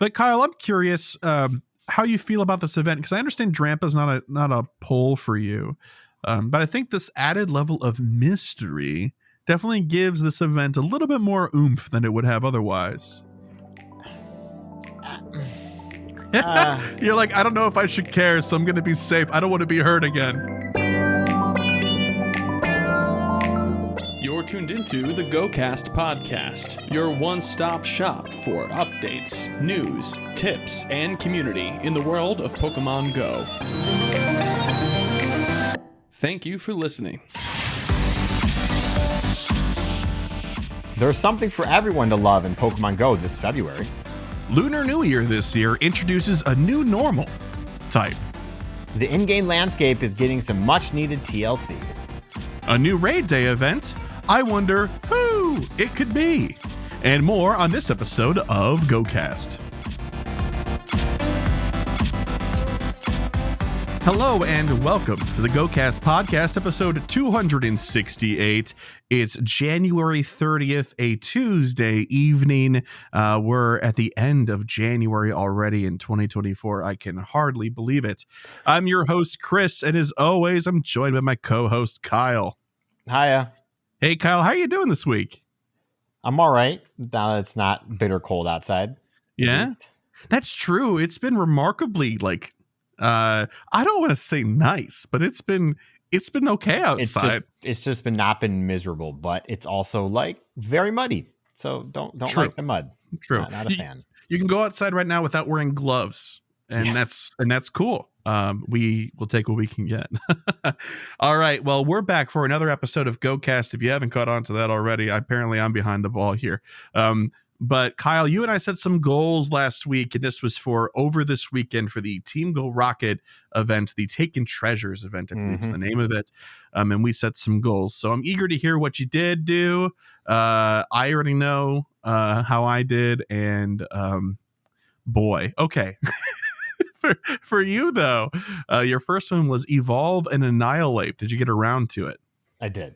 But Kyle, I'm curious how you feel about this event, because I understand Drampa's not a poll for you, but I think this added level of mystery definitely gives this event a little bit more oomph than it would have otherwise. You're like, I don't know if I should care, so I'm going to be safe. I don't want to be hurt again. You're tuned into the GOCast podcast, your one-stop shop for updates, news, tips, and community in the world of Pokemon Go. Thank you for listening. There's something for everyone to love in Pokemon Go this February. Lunar New Year this year introduces a new normal type. The in-game landscape is getting some much-needed TLC. A new raid day event. I wonder who it could be. And more on this episode of GOCast. Hello and welcome to the GOCast podcast, episode 268. It's January 30th, a Tuesday evening. We're at the end of January already in 2024. I can hardly believe it. I'm your host, Chris, and as always, I'm joined by my co-host, Kyle. Hiya. Hey, Kyle, how are you doing this week? I'm all right. Now it's not bitter cold outside. Yeah, that's true. It's been remarkably I don't want to say nice, but it's been okay outside. It's just not been miserable, but it's also very muddy. So don't like the mud. True. Not a fan. You can go outside right now without wearing gloves, and that's cool. We will take what we can get. All right. Well, we're back for another episode of GOCast. If you haven't caught on to that already, apparently I'm behind the ball here. But Kyle, you and I set some goals last week, and this was for over this weekend for the Team Go Rocket event, the Taken Treasures event, I believe is the name of it. And we set some goals. So I'm eager to hear what you did do. I already know how I did. And boy, okay. for you, though, your first one was Evolve and Annihilate. Did you get around to it? I did.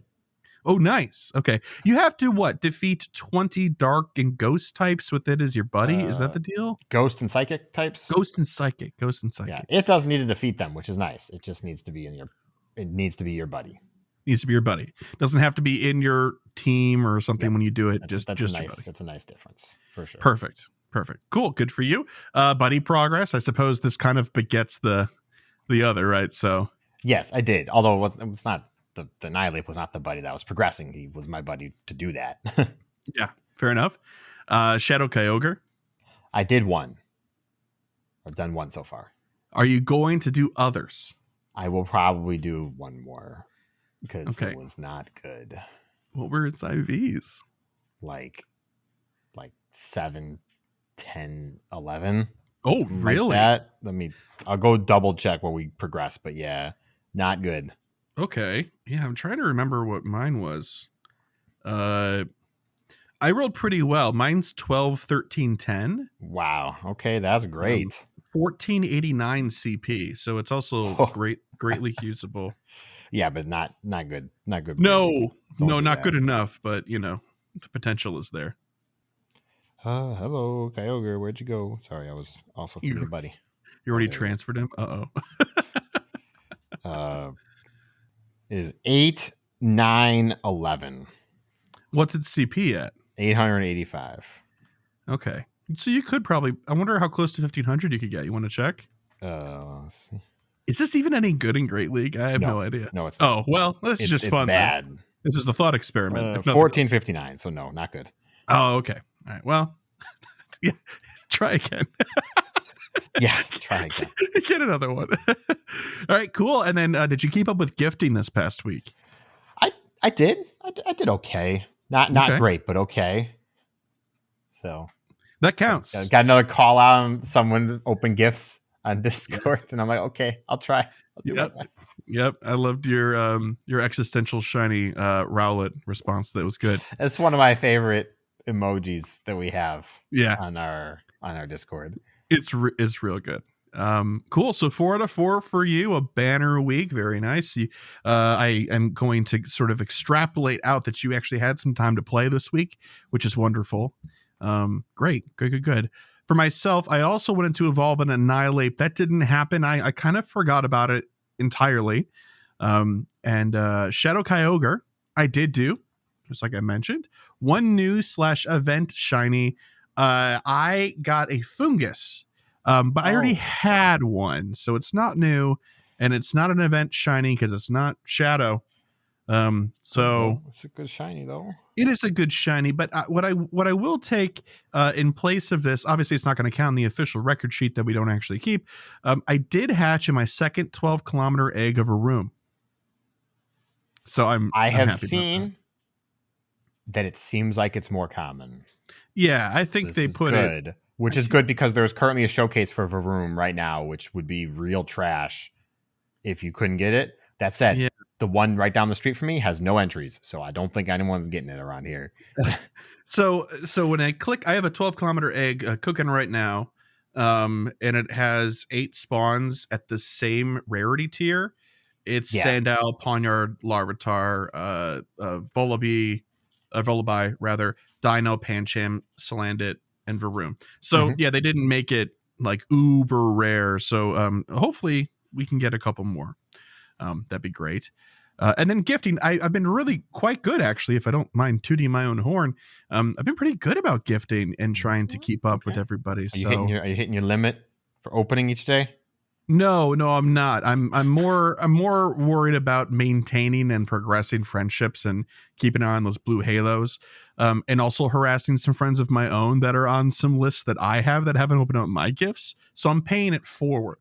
Oh, nice. Okay. You have to defeat 20 dark and ghost types with it as your buddy. Is that the deal? Ghost and psychic types? Ghost and psychic. Yeah, it doesn't need to defeat them, which is nice. It just needs to be it needs to be your buddy. Needs to be your buddy. Doesn't have to be in your team or something when you do it. That's your buddy. That's a nice difference for sure. Perfect. Cool. Good for you. Buddy progress. I suppose this kind of begets the other, right? So yes, I did. Although it's not. The Annihilate was not the buddy that was progressing. He was my buddy to do that. Yeah, fair enough. Shadow Kyogre. I did one. I've done one so far. Are you going to do others? I will probably do one more because it was not good. What were its IVs? Like 7, 10, 11. Oh, really? I'll go double check where we progress, but yeah, not good. Okay. Yeah, I'm trying to remember what mine was. I rolled pretty well. Mine's 12, 13, 10. Wow. Okay, that's great. 1489 CP. So it's also greatly usable. Yeah, but not good. Not good. No, not good enough, but the potential is there. Hello, Kyogre. Where'd you go? Sorry, I was also your buddy. You already transferred him? Is 8, 9, 11. What's its CP at? 885. Okay. So you could probably, I wonder how close to 1500 you could get. You want to check? Let's see. Is this even any good in Great League? I have no idea. No, it's not. Oh, well, this is just fun. Bad. Though. This is the thought experiment. 1459. So no, not good. Oh, okay. All right. Well, yeah, try again. Yeah, try again. Get another one. All right, cool. And then did you keep up with gifting this past week? I did. I did okay. Not great, but okay. So that counts. I got another call out on someone open gifts on Discord, and I'm like, okay, I'll try. I'll do my best. Yep. I loved your existential shiny Rowlet response. That was good. It's one of my favorite emojis that we have. Yeah. On our Discord. It's real good. Cool. So 4 out of 4 for you, a banner week. Very nice. I am going to sort of extrapolate out that you actually had some time to play this week, which is wonderful. Great. Good. For myself, I also wanted to evolve and annihilate. That didn't happen. I kind of forgot about it entirely. And Shadow Kyogre, I did do, just like I mentioned. One new / event shiny. I got a Fungus, but I already had one, so it's not new, and it's not an event shiny because it's not Shadow. So it's a good shiny though. It is a good shiny, but what I will take in place of this, obviously it's not going to count in the official record sheet that we don't actually keep. I did hatch in my second 12-kilometer egg of a room. So I have seen that it seems like it's more common. Yeah, I think they put it, which is good because there's currently a showcase for Varoom right now, which would be real trash if you couldn't get it. That said, the one right down the street from me has no entries, so I don't think anyone's getting it around here. So when I click, I have a 12-kilometer egg cooking right now, and it has 8 spawns at the same rarity tier. It's Sandile, Pawniard, Larvitar, Volibee, rather, Dino, Pancham, Salandit, and Varoom. So they didn't make it like uber rare. So hopefully we can get a couple more. That'd be great. And then gifting, I've been really quite good, actually, if I don't mind tooting my own horn. I've been pretty good about gifting and trying to keep up with everybody. Are you hitting your limit for opening each day? No, I'm not. I'm more worried about maintaining and progressing friendships and keeping an eye on those blue halos. And also harassing some friends of my own that are on some lists that I have that haven't opened up my gifts. So I'm paying it forward,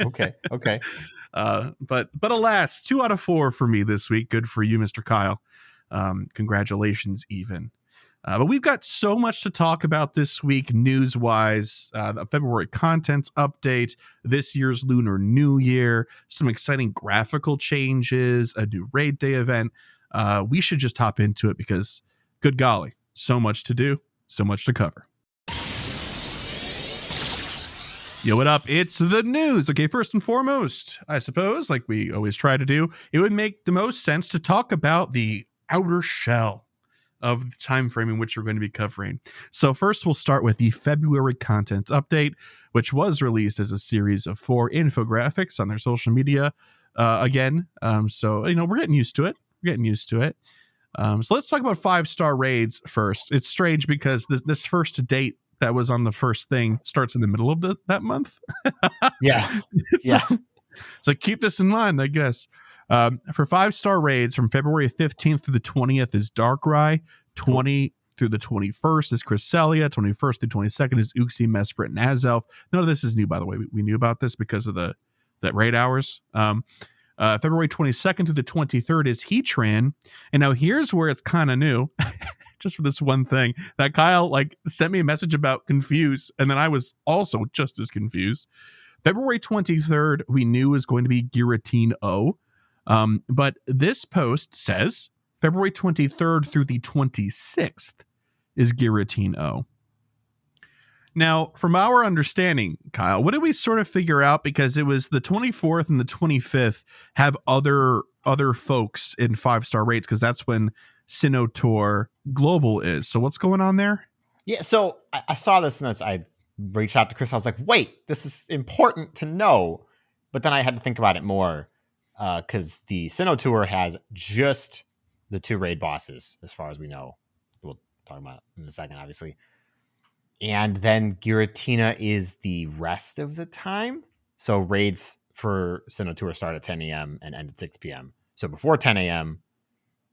Okay. But alas, 2 out of 4 for me this week. Good for you, Mr. Kyle. Congratulations, even. But we've got so much to talk about this week, news-wise. The February contents update, this year's Lunar New Year, some exciting graphical changes, a new raid day event. We should just hop into it because, good golly, so much to do, so much to cover. Yo, what up? It's the news. Okay, first and foremost, I suppose, like we always try to do, it would make the most sense to talk about the outer shell of the time frame in which we're going to be covering. So first, we'll start with the February content update, which was released as a series of 4 infographics on their social media. Again, so we're getting used to it. So let's talk about 5-star raids first. It's strange because this first date that was on the first thing starts in the middle of that month. So keep this in mind, I guess. For 5-star raids from February 15th through the 20th is Darkrai, 20 through the 21st is Cresselia, 21st through 22nd is Uxie, Mesprit, and Azelf. None of this is new, by the way. We knew about this because of that raid hours. February 22nd through the 23rd is Heatran. And now here's where it's kind of new. Just for this one thing that Kyle sent me a message about confused, and then I was also just as confused. February 23rd we knew was going to be Giratina O, but this post says February 23rd through the 26th is Giratina O. Now, from our understanding, Kyle, what did we sort of figure out? Because it was the 24th and the 25th have other folks in 5-star rates, because that's when Sinnoh Tour Global is. So what's going on there? Yeah, so I saw this and I reached out to Chris. I was like, wait, this is important to know. But then I had to think about it more because the Sinnoh Tour has just the 2 raid bosses, as far as we know. We'll talk about it in a second, obviously. And then Giratina is the rest of the time. So raids for Sinnoh Tour start at 10 a.m. and end at 6 p.m. So before 10 a.m.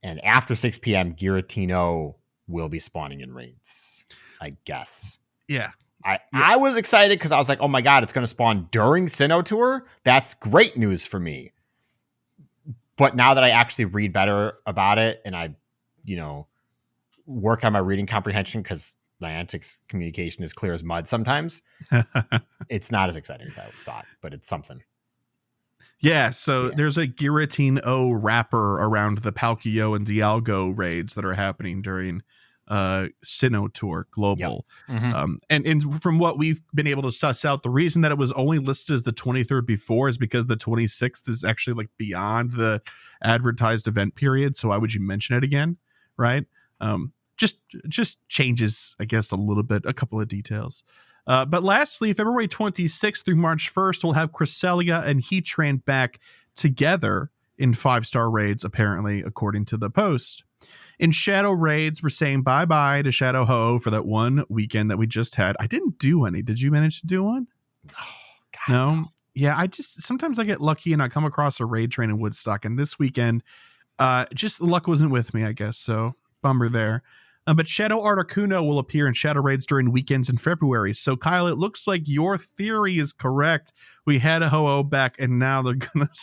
and after 6 p.m., Giratina will be spawning in raids, I guess. Yeah. I was excited because I was like, oh my God, it's going to spawn during Sinnoh Tour. That's great news for me. But now that I actually read better about it and I, work on my reading comprehension, because Niantic's communication is clear as mud sometimes, it's not as exciting as I thought, but it's something. Yeah, so there's a Giratina O wrapper around the Palkia and Dialga raids that are happening during Sinnoh Tour Global. Yep. Mm-hmm. And from what we've been able to suss out, the reason that it was only listed as the 23rd before is because the 26th is actually beyond the advertised event period. So why would you mention it again? Right. just changes, I guess, a couple of details. But lastly, February 26th through March 1st, we'll have Cresselia and Heatran back together in 5-star raids, apparently, according to the post. In Shadow raids, we're saying bye-bye to Shadow Ho for that one weekend that we just had. I didn't do any. Did you manage to do one? Oh, God, No? Yeah, sometimes I get lucky and I come across a raid train in Woodstock, and this weekend, just luck wasn't with me, I guess, so bummer there. But Shadow Articuno will appear in Shadow Raids during weekends in February. So, Kyle, it looks like your theory is correct. We had a Ho-Oh back, and now they're going to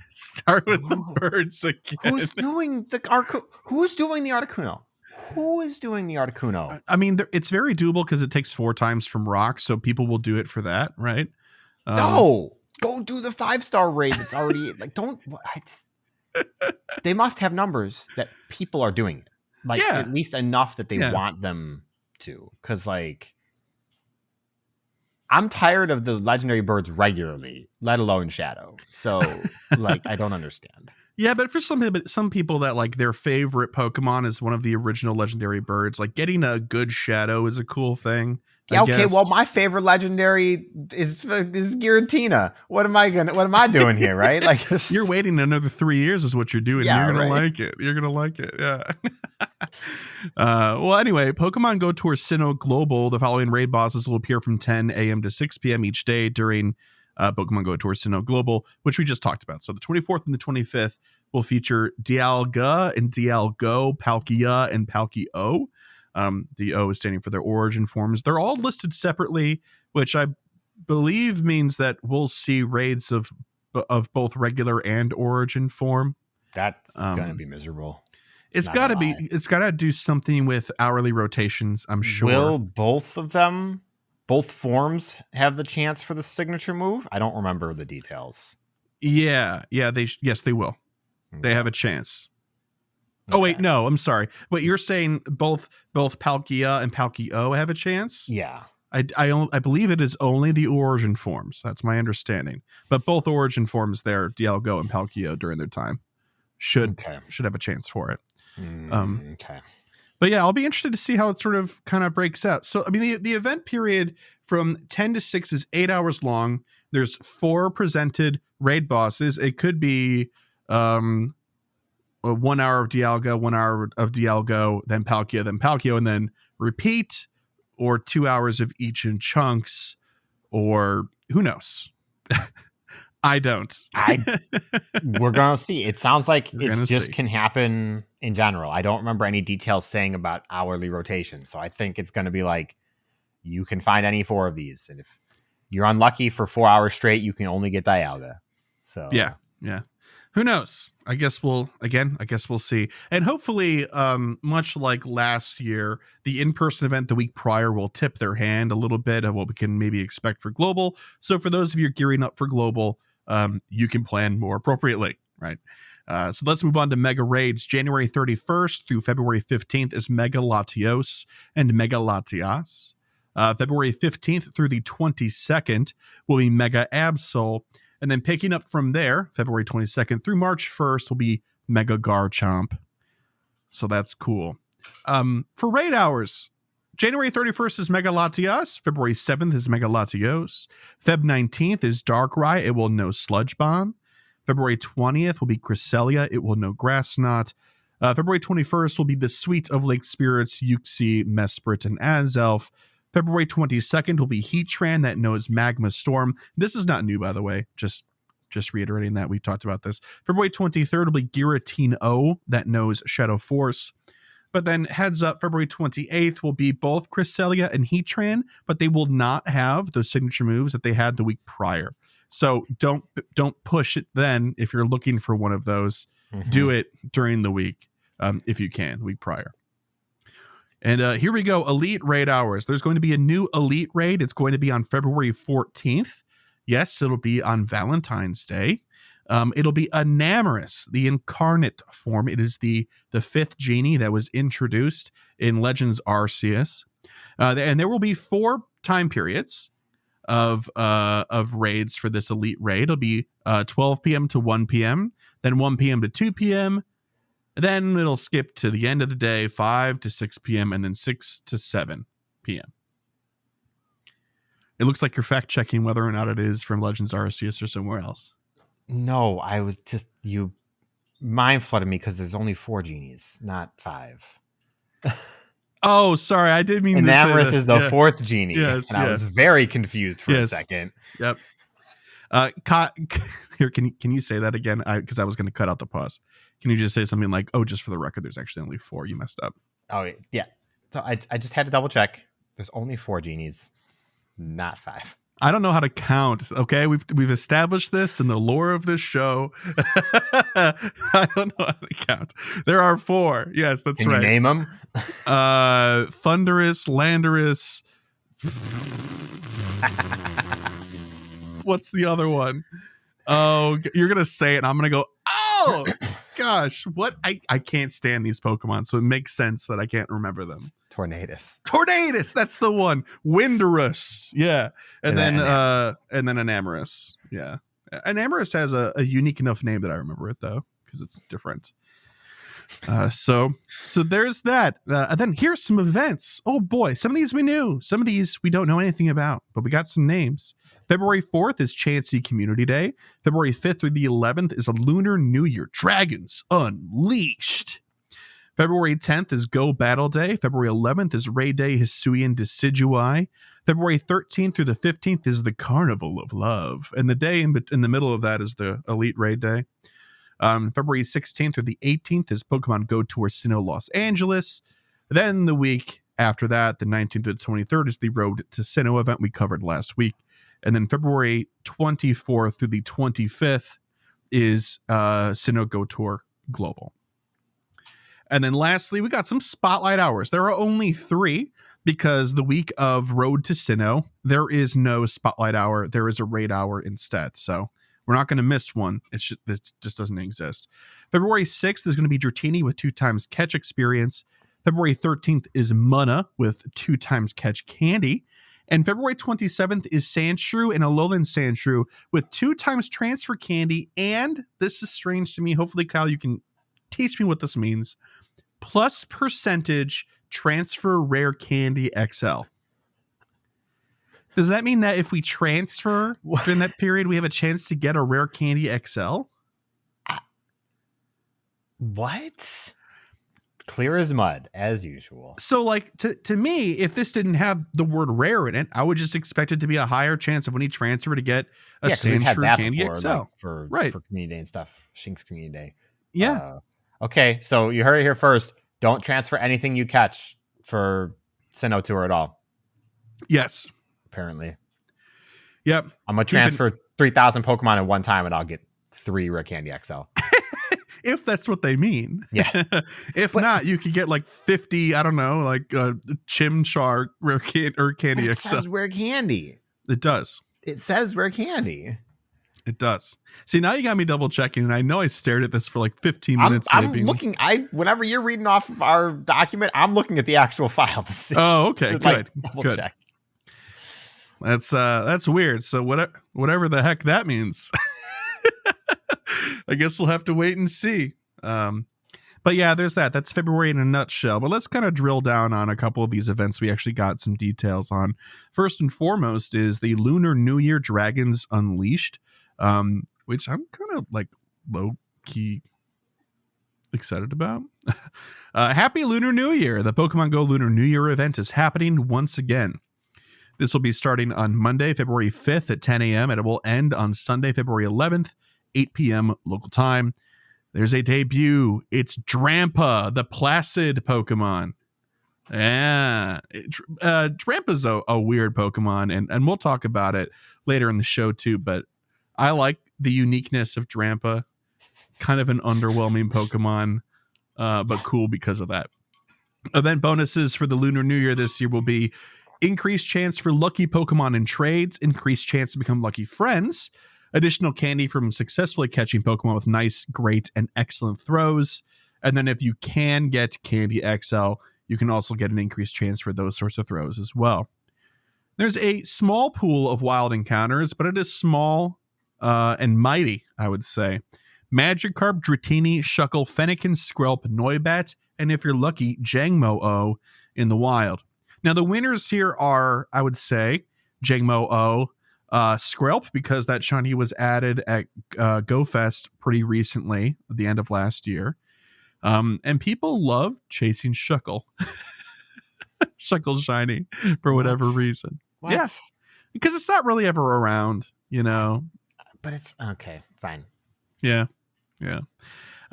start with the birds again. Who's doing the Articuno? Who is doing the Articuno? I mean, it's very doable because it takes 4 times from rock, so people will do it for that, right? No! Go do the 5-star raid. It's already, like, they must have numbers that people are doing it. Like, at least enough that they want them to. Because, like, I'm tired of the legendary birds regularly, let alone Shadow. So, like, I don't understand. Yeah, but for some people that, like, their favorite Pokemon is one of the original legendary birds, like, getting a good Shadow is a cool thing. Yeah, okay, well, my favorite legendary is Giratina. What am I doing here, right? Like, you're waiting another 3 years is what you're doing. Yeah, you're gonna like it. You're gonna like it. Yeah. Well, anyway, Pokemon Go Tour Sinnoh Global. The following raid bosses will appear from 10 a.m. to 6 p.m. each day during Pokemon Go Tour Sinnoh Global, which we just talked about. So the 24th and the 25th will feature Dialga and Dialgo, Palkia and Palkia-O. The O is standing for their origin forms. They're all listed separately, which I believe means that we'll see raids of both regular and origin form. That's gonna be miserable. It's gotta be. It's gotta do something with hourly rotations, I'm sure. Will both forms have the chance for the signature move? I don't remember the details. Yeah. Yes, they will. Okay. They have a chance. Okay. Oh wait, no, I'm sorry. Wait, you're saying both Palkia and Palkia-O have a chance? Yeah. I believe it is only the origin forms. That's my understanding. But both origin forms there, Dialgo and Palkia-O during their time should have a chance for it. Okay. But yeah, I'll be interested to see how it sort of kind of breaks out. So, I mean, the event period from 10 to 6 is 8 hours long. There's 4 presented raid bosses. It could be 1 hour of Dialga, 1 hour of Dialgo, then Palkia, and then repeat, or 2 hours of each in chunks, or who knows? I don't. We're going to see. It sounds like it just can happen in general. I don't remember any details saying about hourly rotation. So I think it's going to be like, you can find any 4 of these. And if you're unlucky for 4 hours straight, you can only get Dialga. So yeah. Who knows? I guess we'll see. And hopefully, much like last year, the in-person event the week prior will tip their hand a little bit of what we can maybe expect for Global. So for those of you gearing up for Global, you can plan more appropriately, right? So let's move on to Mega Raids. January 31st through February 15th is Mega Latios and Mega Latias. February 15th through the 22nd will be Mega Absol. And then picking up from there, February 22nd through March 1st will be Mega Garchomp. So that's cool. For raid hours, January 31st is Mega Latias. February 7th is Mega Latios. Feb 19th is Darkrai. It will know Sludge Bomb. February 20th will be Cresselia. It will know Grass Knot. February 21st will be the Suite of Lake Spirits, Uxie, Mesprit, and Azelf. February 22nd will be Heatran that knows Magma Storm. This is not new, by the way. Just reiterating that. We've talked about this. February 23rd will be Giratina that knows Shadow Force. But then heads up, February 28th will be both Cresselia and Heatran, but they will not have those signature moves that they had the week prior. So don't push it then if you're looking for one of those. Mm-hmm. Do it during the week if you can, the week prior. And here we go, Elite Raid Hours. There's going to be a new Elite Raid. It's going to be on February 14th. Yes, it'll be on Valentine's Day. It'll be Enamorous, the incarnate form. It is the 5th genie that was introduced in Legends Arceus. And there will be 4 time periods of raids for this Elite Raid. It'll be 12 p.m. to 1 p.m., then 1 p.m. to 2 p.m., Then it'll skip to the end of the day, 5 to 6 p.m., and then 6 to 7 p.m. It looks like you're fact checking whether or not it is from Legends Arceus or somewhere else. No, I was just, you mind flooded me because there's only 4 genies, not 5. Oh, sorry. I did mean Enamorus is the 4th genie. Yes, and I was very confused for a second. Yep. Here, can you say that again? Because I was going to cut out the pause. Can you just say something like, "Oh, just for the record, there's actually only 4. You messed up." Oh yeah. So I just had to double check. There's only 4 genies, not 5. I don't know how to count. Okay, we've established this in the lore of this show. I don't know how to count. There are 4. Yes, that's Can right. you name them? Thunderous, Landorus. What's the other one? Oh, you're gonna say it, and I'm gonna go, oh gosh, what? I can't stand these Pokemon, so it makes sense that I can't remember them. Tornadus, that's the one. Windorus, yeah, and then Enamorus, yeah. Enamorus has a unique enough name that I remember it though, because it's different. So there's that. And then here's some events. Oh boy, some of these we knew, some of these we don't know anything about, but we got some names. February 4th is Chansey Community Day. February 5th through the 11th is a Lunar New Year. Dragons Unleashed. February 10th is Go Battle Day. February 11th is Ray Day, Hisuian Decidueye. February 13th through the 15th is the Carnival of Love. And the day in the middle of that is the Elite Raid Day. February 16th through the 18th is Pokemon Go Tour Sinnoh Los Angeles. Then the week after that, the 19th to the 23rd, is the Road to Sinnoh event we covered last week. And then February 24th through the 25th is Sinnoh Go Tour Global. And then lastly, we got some spotlight hours. There are only 3 because the week of Road to Sinnoh, there is no spotlight hour. There is a raid hour instead. So we're not going to miss one. It just doesn't exist. February 6th is going to be Dratini with 2 times catch experience. February 13th is Munna with 2 times catch candy. And February 27th is Sandshrew and Alolan Sandshrew with 2 times transfer candy. And this is strange to me. Hopefully, Kyle, you can teach me what this means. Plus percentage transfer rare candy XL. Does that mean that if we transfer during that period, we have a chance to get a rare candy XL? What? Clear as mud, as usual. So, like, to me, if this didn't have the word rare in it, I would just expect it to be a higher chance of when you transfer to get a Sandshrew candy before, XL. like, for Community Day and stuff. Shink's Community Day. Yeah. Okay, so you heard it here first. Don't transfer anything you catch for Sinnoh Tour at all. Yes. Apparently. Yep. I'm going to transfer 3,000 Pokemon at one time, and I'll get 3 Rare Candy XL. If that's what they mean. Yeah. If not, you could get like 50, I don't know, like Chimchar Rare Candy XL. It says Rare Candy. It does. It says Rare Candy. It does. See, now you got me double checking, and I know I stared at this for like 15 minutes. I'm looking. Whenever you're reading off of our document, I'm looking at the actual file to see. Oh, okay, to, good. Check. That's weird. So whatever the heck that means, I guess we'll have to wait and see. But yeah, there's that. That's February in a nutshell. But let's kind of drill down on a couple of these events we actually got some details on. First and foremost is the Lunar New Year Dragons Unleashed. Which I'm kind of like low key excited about. Happy Lunar New Year. The Pokemon Go Lunar New Year event is happening once again. This will be starting on Monday, February 5th at 10 a.m. and it will end on Sunday, February 11th, 8 p.m. local time. There's a debut. It's Drampa, the Placid Pokemon. Yeah. Drampa's a weird Pokemon, and we'll talk about it later in the show too, but I like the uniqueness of Drampa. Kind of an underwhelming Pokemon, but cool because of that. Event bonuses for the Lunar New Year this year will be increased chance for lucky Pokemon in trades, increased chance to become lucky friends, additional candy from successfully catching Pokemon with nice, great, and excellent throws. And then if you can get Candy XL, you can also get an increased chance for those sorts of throws as well. There's a small pool of wild encounters, but it is small and mighty, I would say, Magikarp, Dratini, Shuckle, Fennekin, Skrelp, Noibat, and if you're lucky, Jangmo-O in the wild. Now, the winners here are, I would say, Jangmo-O, Skrelp, because that shiny was added at GoFest pretty recently, at the end of last year. And people love chasing Shuckle. Shuckle shiny for whatever reason. What? Yeah, because it's not really ever around, you know. But it's okay, fine. Yeah.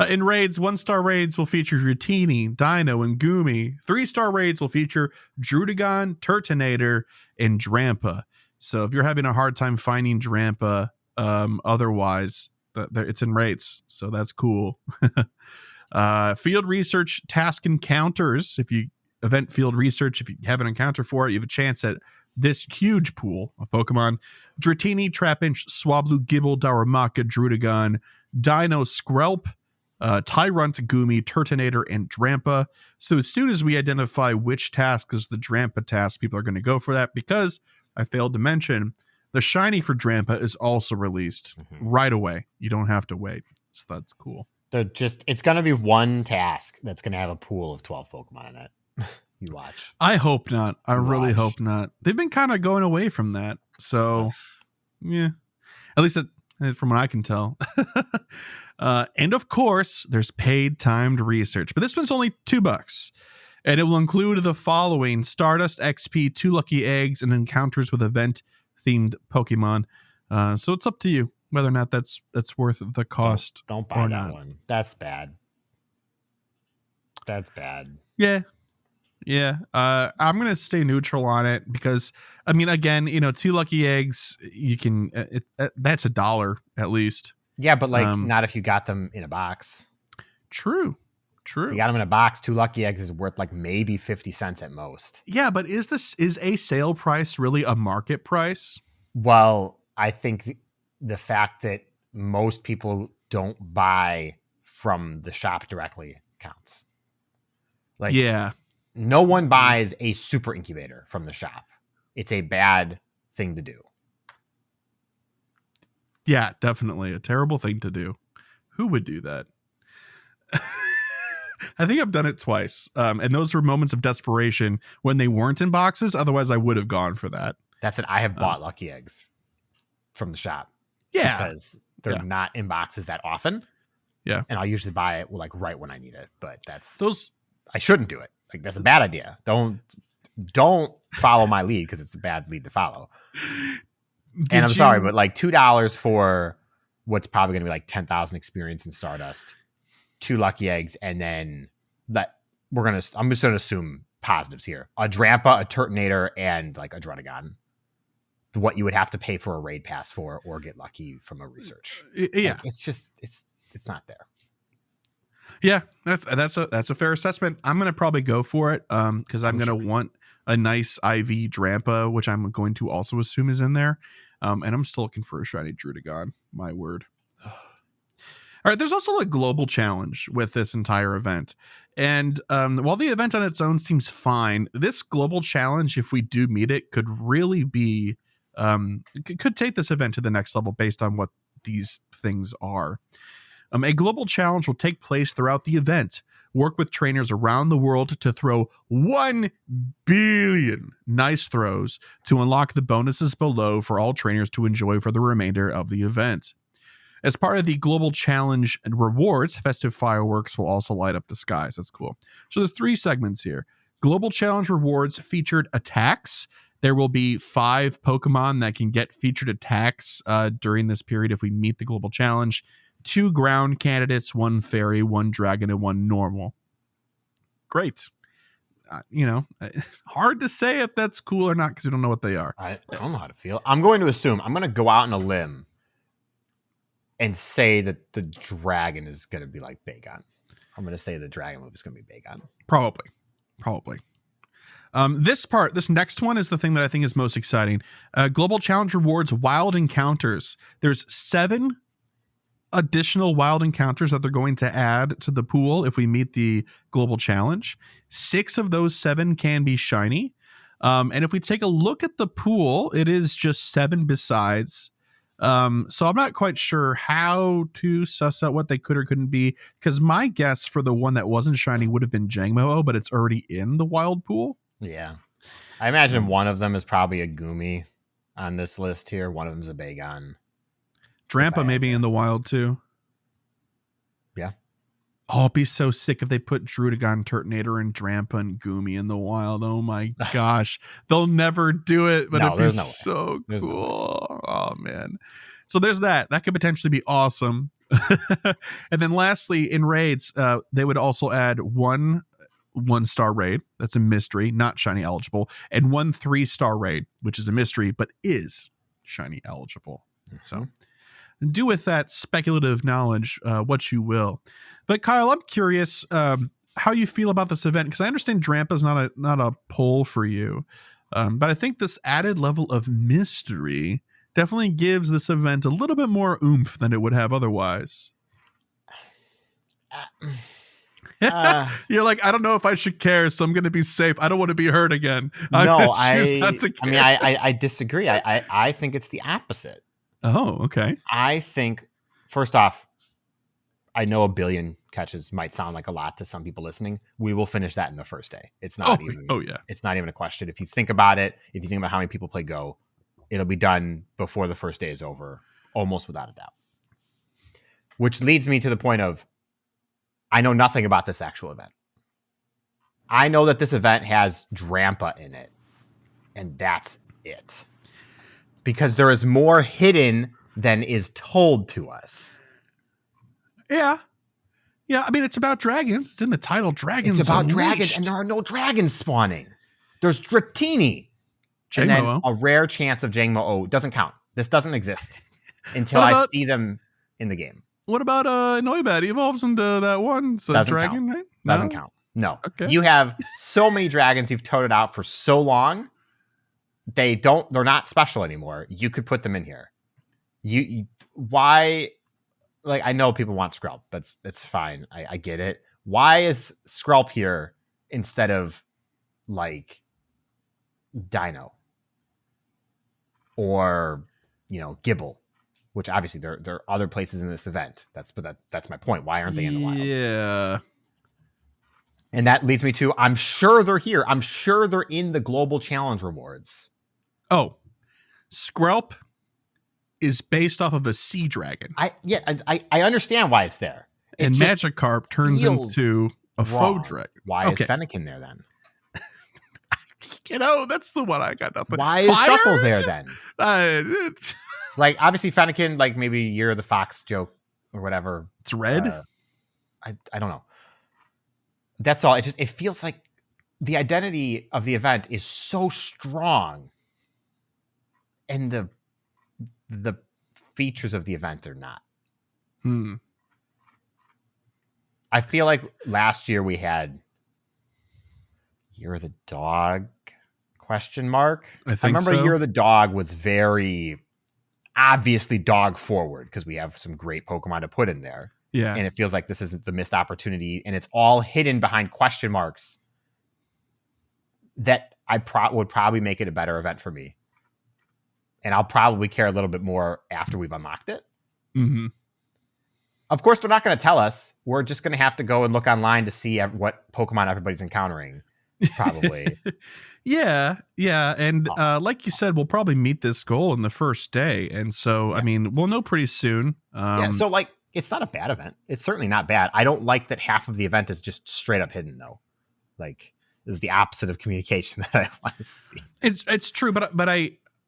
In raids, 1-star raids will feature Dratini, Dino, and Goomy. 3-star raids will feature Druddigon, Turtonator, and Drampa. So if you're having a hard time finding Drampa, otherwise, it's in raids. So that's cool. Field research task encounters. If you event field research, if you have an encounter for it, you have a chance at this huge pool of Pokemon: Dratini, Trapinch, Swablu, Gibble, Darumaka, Druddigon, Dino, Skrelp, Tyrunt, Goomy, Turtonator, and Drampa. So as soon as we identify which task is the Drampa task, people are going to go for that, because I failed to mention the shiny for Drampa is also released right away. You don't have to wait. So that's cool. It's going to be one task that's going to have a pool of 12 Pokemon in it. You watch. I hope not. I really hope not. They've been kind of going away from that. So, yeah. At least from what I can tell. And of course, there's paid timed research. But this one's only $2. And it will include the following: Stardust XP, 2 lucky eggs, and encounters with event-themed Pokemon. So it's up to you whether or not that's worth the cost. Don't buy that one. That's bad. Yeah. I'm going to stay neutral on it because, I mean, again, 2 lucky eggs, you can, that's $1 at least. Yeah, but not if you got them in a box. True. You got them in a box. 2 lucky eggs is worth maybe 50 cents at most. Yeah, but is a sale price really a market price? Well, I think the fact that most people don't buy from the shop directly counts. Yeah. No one buys a super incubator from the shop. It's a bad thing to do. Yeah, definitely. A terrible thing to do. Who would do that? I think I've done it twice. And those were moments of desperation when they weren't in boxes. Otherwise, I would have gone for that. That's it. I have bought lucky eggs from the shop. Yeah. Because they're not in boxes that often. Yeah. And I'll usually buy it right when I need it. But I shouldn't do it. That's a bad idea. Don't follow my lead because it's a bad lead to follow. And I'm sorry, but $2 for what's probably going to be 10,000 experience in Stardust, 2 lucky eggs, and then I'm just going to assume positives here: a Drampa, a Turtonator, and a Druddigon. What you would have to pay for a raid pass for, or get lucky from a research. Yeah, it's not there. Yeah, that's a fair assessment. I'm gonna probably go for it because I'm gonna want a nice IV Drampa, which I'm going to also assume is in there. And I'm still looking for a shiny Druddigon. My word. All right, there's also a global challenge with this entire event. And while the event on its own seems fine, this global challenge, if we do meet it, could really be could take this event to the next level based on what these things are. A global challenge will take place throughout the event. Work with trainers around the world to throw 1 billion nice throws to unlock the bonuses below for all trainers to enjoy for the remainder of the event. As part of the global challenge and rewards, festive fireworks will also light up the skies. That's cool. So there's 3 segments here. Global challenge rewards featured attacks. There will be 5 Pokemon that can get featured attacks during this period if we meet the global challenge. 2 ground candidates, 1 fairy, 1 dragon, and 1 normal. Great. Hard to say if that's cool or not because we don't know what they are. I don't know how to feel. I'm going to assume, I'm going to go out on a limb and say that the dragon is going to be like Bagon. I'm going to say the dragon move is going to be Bagon. Probably. This next one is the thing that I think is most exciting. Global challenge rewards wild encounters. There's 7 additional wild encounters that they're going to add to the pool if we meet the global challenge. 6 of those 7 can be shiny. And if we take a look at the pool, it is just 7 besides. So I'm not quite sure how to suss out what they could or couldn't be, because my guess for the one that wasn't shiny would have been Jangmo-O, but it's already in the wild pool. Yeah. I imagine one of them is probably a Gumi on this list here. One of them's a Bagon. Drampa maybe in the wild too. Yeah. Oh, it'd be so sick if they put Druddigon, Turtonator, and Drampa and Gumi in the wild. Oh my gosh. They'll never do it, but it'd be so cool. Oh man. So there's that. That could potentially be awesome. And then lastly, in raids, they would also add one star raid. That's a mystery, not shiny eligible, and 1 3-star raid, which is a mystery, but is shiny eligible. So do with that speculative knowledge what you will. But Kyle, I'm curious how you feel about this event, because I understand Drampa's not a pull for you, but I think this added level of mystery definitely gives this event a little bit more oomph than it would have otherwise. You're like, I don't know if I should care, so I'm going to be safe. I don't want to be hurt again. I disagree. I think it's the opposite. Oh, okay. I think, first off, I know 1 billion catches might sound like a lot to some people listening. We will finish that in the first day. It's not It's not even a question. If you think about it, if you think about how many people play Go, it'll be done before the first day is over, almost without a doubt. Which leads me to the point of, I know nothing about this actual event. I know that this event has Drampa in it, and that's it. Because there is more hidden than is told to us. Yeah. Yeah, I mean, it's about dragons. It's in the title, Dragons. It's about dragons, and there are no dragons spawning. There's Dratini. And then a rare chance of Jangmo-O doesn't count. This doesn't exist until I see them in the game. What about Noibat? He evolves into that one. So doesn't dragon, count. Right? Doesn't count. No. Okay. You have so many dragons you've toted out for so long. They're not special anymore. You could put them in here. Why? Like, I know people want Skrelp. It's fine. I get it. Why is Skrelp here instead of like Dino or Gibble? Which obviously there are other places in this event. That's my point. Why aren't they in the wild? Yeah. And that leads me to, I'm sure they're here. I'm sure they're in the global challenge rewards. Oh, Skrelp is based off of a sea dragon. I understand why it's there. And Magikarp turns into a faux dragon. Why is Fennekin there then? That's the one I got nothing. Why is Shuffle there then? Like, obviously Fennekin, like maybe Year of the Fox joke or whatever. It's red. I don't know. That's all. It feels like the identity of the event is so strong, and the features of the event are not. I feel like last year we had Year of the Dog ? I remember so. Year of the Dog was very obviously dog forward because we have some great Pokemon to put in there. Yeah. And it feels like this is the missed opportunity, and it's all hidden behind question marks that would probably make it a better event for me. And I'll probably care a little bit more after we've unlocked it. Mm-hmm. Of course, they're not going to tell us. We're just going to have to go and look online to see what Pokemon everybody's encountering, probably. Yeah. And like you said, we'll probably meet this goal in the first day. And so, I mean, we'll know pretty soon. So like, it's not a bad event. It's certainly not bad. I don't like that half of the event is just straight up hidden, though. Like, this is the opposite of communication that I want to see. It's true, but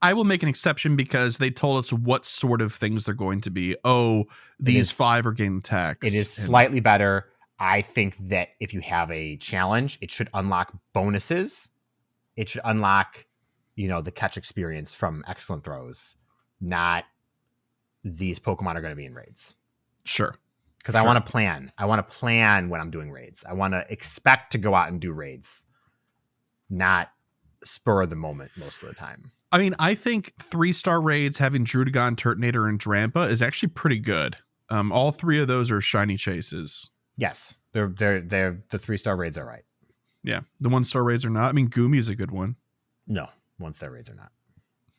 I will make an exception because they told us what sort of things they're going to be. Oh, these 5 are getting attacks. It is slightly better. I think that if you have a challenge, it should unlock bonuses. It should unlock, the catch experience from excellent throws, not these Pokemon are going to be in raids. Sure. Because I want to plan. I want to plan when I'm doing raids. I want to expect to go out and do raids, not spur of the moment most of the time. I mean, I think 3-star raids having Druddigon, Turtonator, and Drampa is actually pretty good. All 3 of those are shiny chases. Yes, they're the 3-star raids are right. Yeah, the 1-star raids are not. I mean, Gumi is a good one. No, 1-star raids are not.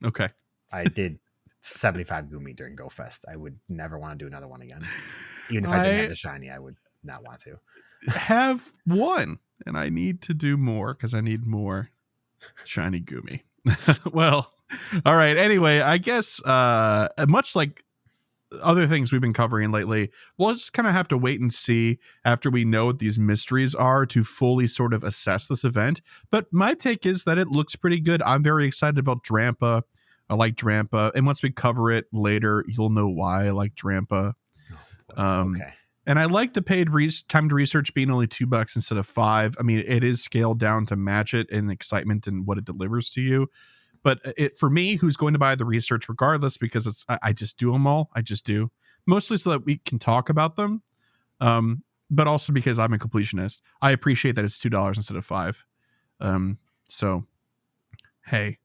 Okay. I did 75 Gumi during GoFest. I would never want to do another one again. Even if I didn't have the shiny, I would not want to. Have one, and I need to do more because I need more shiny Gumi. Well, all right. Anyway, I guess much like other things we've been covering lately, we'll just kind of have to wait and see after we know what these mysteries are to fully sort of assess this event. But my take is that it looks pretty good. I'm very excited about Drampa. I like Drampa, and once we cover it later, you'll know why I like Drampa. Okay. And I like the paid time to research being only $2 instead of $5. I mean, it is scaled down to match it in excitement and what it delivers to you. But it, for me, who's going to buy the research regardless, because I just do them all. I just do, mostly so that we can talk about them. But also because I'm a completionist. I appreciate that it's $2 instead of $5. So, hey,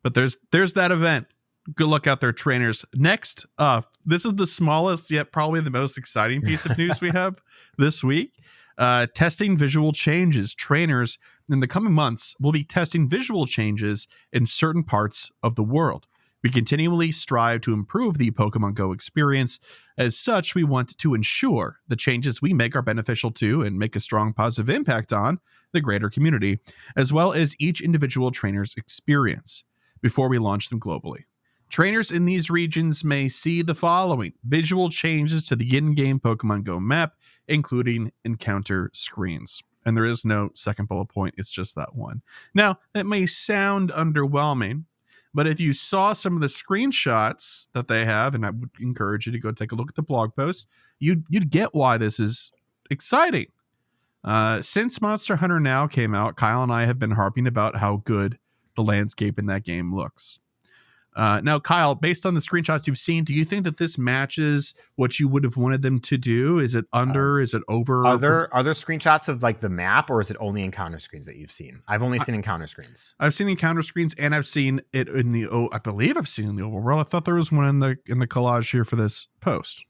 but there's that event. Good luck out there, trainers. Next up, this is the smallest yet probably the most exciting piece of news we have this week. Testing visual changes. Trainers in the coming months will be testing visual changes in certain parts of the world. We continually strive to improve the Pokemon Go experience. As such, we want to ensure the changes we make are beneficial to and make a strong positive impact on the greater community, as well as each individual trainer's experience before we launch them globally. Trainers in these regions may see the following: visual changes to the in-game Pokemon Go map, including encounter screens. And there is no second bullet point, it's just that one. Now, that may sound underwhelming, but if you saw some of the screenshots that they have, and I would encourage you to go take a look at the blog post, you'd get why this is exciting. Since Monster Hunter Now came out, Kyle and I have been harping about how good the landscape in that game looks. Now, Kyle, based on the screenshots you've seen, do you think that this matches what you would have wanted them to do? Is it under? Is it over? Are there screenshots of like the map, or is it only encounter screens that you've seen? I've only seen encounter screens. I've seen encounter screens, and I've seen it in the I believe I've seen it in the overworld. I thought there was one in the collage here for this post.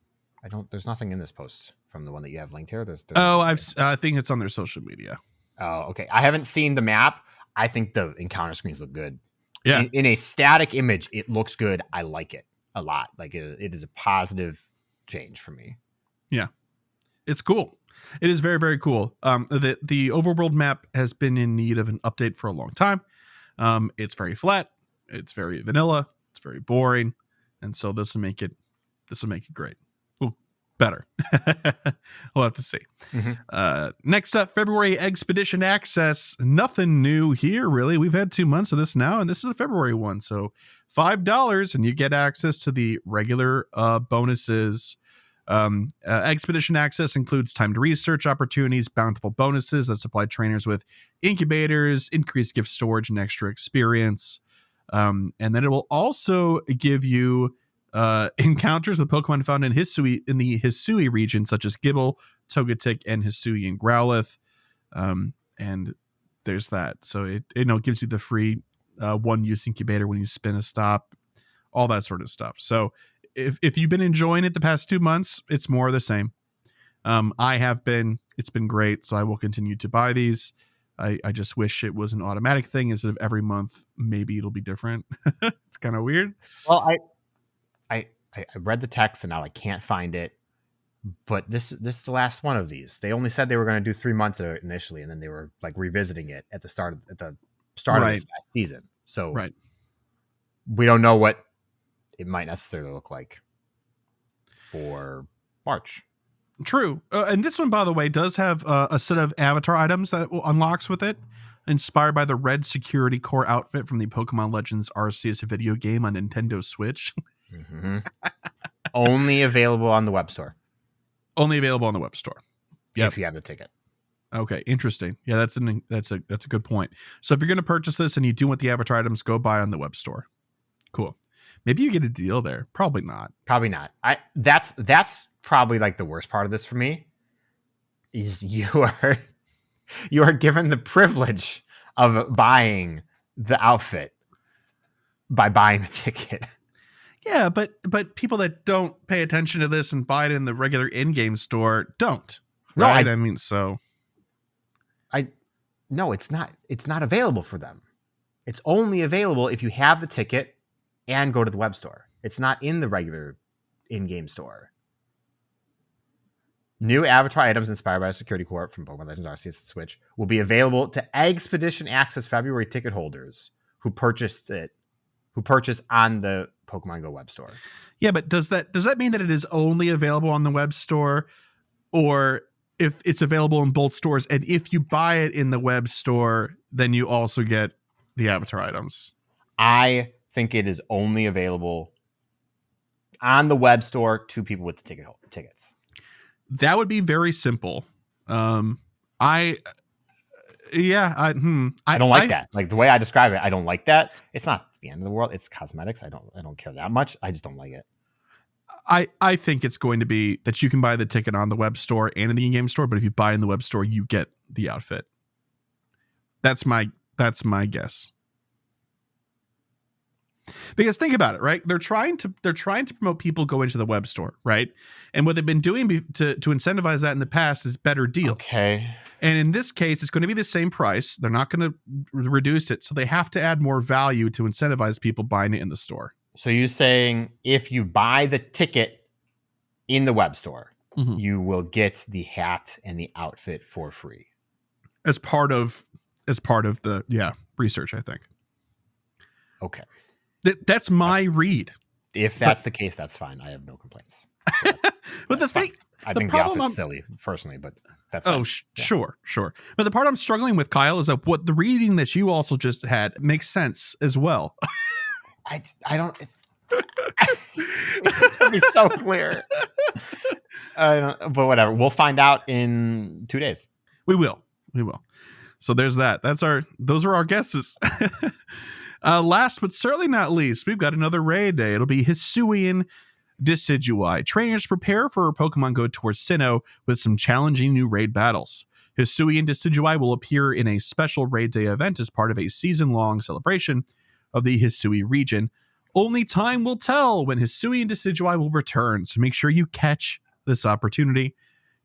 There's nothing in this post from the one that you have linked here. I think it's on their social media. Oh, okay. I haven't seen the map. I think the encounter screens look good. Yeah. In a static image, it looks good. I like it a lot. Like it is a positive change for me. Yeah. It's cool. It is very, very cool. The overworld map has been in need of an update for a long time. It's very flat. It's very vanilla. It's very boring. And so this will make it great. Well, better. We'll have to see. Mm-hmm. Next up, February Eggs-pedition access. Nothing new here, really. We've had 2 months of this now, and this is the February one. So $5, and you get access to the regular bonuses. Eggs-pedition access includes time to research opportunities, bountiful bonuses that supply trainers with incubators, increased gift storage, and extra experience. And then it will also give you encounters with Pokemon found in the Hisui region, such as Gibble, Togetic, and Hisuian Growlithe. And there's that. So it gives you the free one-use incubator when you spin a stop, all that sort of stuff. So if you've been enjoying it the past 2 months, it's more of the same. I have been. It's been great, so I will continue to buy these. I just wish it was an automatic thing instead of every month. Maybe it'll be different. It's kind of weird. Well, I read the text and now I can't find it. But this is the last one of these. They only said they were going to do 3 months initially, and then they were like revisiting it at the start of this last season. So we don't know what it might necessarily look like for March. True. And this one, by the way, does have a set of avatar items that it unlocks with it, inspired by the red security core outfit from the Pokemon Legends Arceus video game on Nintendo Switch. Mm-hmm. Only available on the web store. Only available on the web store. Yeah, if you have the ticket. Okay, interesting. Yeah, that's a good point. So if you're going to purchase this and you do want the avatar items, go buy on the web store. Cool. Maybe you get a deal there. Probably not. Probably not. That's probably like the worst part of this for me. Is you are given the privilege of buying the outfit by buying the ticket. Yeah, but people that don't pay attention to this and buy it in the regular in-game store don't. Right? I mean, so no, it's not available for them. It's only available if you have the ticket and go to the web store. It's not in the regular in-game store. New avatar items inspired by a security core from Pokemon Legends Arceus and Switch will be available to Eggs-pedition Access February ticket holders who purchase on the Pokemon Go web store. Yeah, but does that mean that it is only available on the web store, or if it's available in both stores, and if you buy it in the web store, then you also get the avatar items? I think it is only available on the web store to people with the tickets. That would be very simple. I don't like that. Like the way I describe it, I don't like that. It's not the end of the world. It's cosmetics. I don't care that much. I just don't like it. I think it's going to be that you can buy the ticket on the web store and in the in-game store, but if you buy in the web store, you get the outfit. That's my guess. Because think about it, right? They're trying to promote people go into the web store, right? And what they've been doing to incentivize that in the past is better deals. Okay. And in this case, it's going to be the same price. They're not going to reduce it, so they have to add more value to incentivize people buying it in the store. So you're saying if you buy the ticket in the web store, you will get the hat and the outfit for free as part of the research, I think. Okay. That's my read. If that's the case, that's fine. I have no complaints. But the thing, I think the outfit's silly, personally, but that's fine. Sure. But the part I'm struggling with, Kyle, is that what the reading that you also just had makes sense as well. I don't. It'll be so clear. But whatever. We'll find out in 2 days. We will. So there's that. Those are our guesses. Last but certainly not least, we've got another raid day. It'll be Hisuian Decidueye. Trainers prepare for Pokemon Go Tour Sinnoh with some challenging new raid battles. Hisuian Decidueye will appear in a special raid day event as part of a season-long celebration of the Hisui region. Only time will tell when Hisuian Decidueye will return, so make sure you catch this opportunity.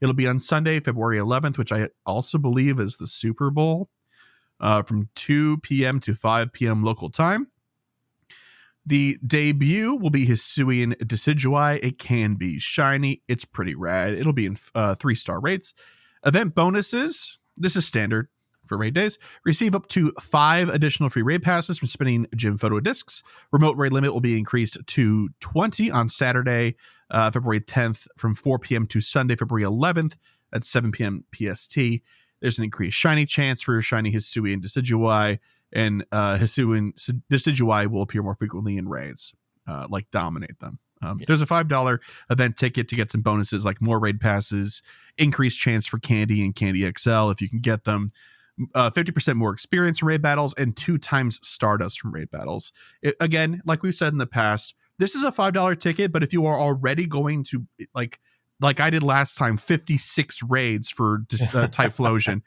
It'll be on Sunday, February 11th, which I also believe is the Super Bowl, from 2 p.m. to 5 p.m. local time. The debut will be Hisuian Decidueye. It can be shiny. It's pretty rad. It'll be in 3-star rates. Event bonuses. This is standard for raid days. Receive up to 5 additional free raid passes from spinning gym photo discs. Remote raid limit will be increased to 20 on Saturday, February 10th from 4 p.m. to Sunday, February 11th at 7 p.m. PST. There's an increased shiny chance for shiny Hisuian Decidueye, and Hisuian Decidueye will appear more frequently in raids, like dominate them. There's a $5 event ticket to get some bonuses like more raid passes, increased chance for Candy and Candy XL if you can get them, 50% more experience in raid battles, and 2 times Stardust from raid battles. Again, like we've said in the past, this is a $5 ticket, but if you are already going to like I did last time, 56 raids for Typhlosion,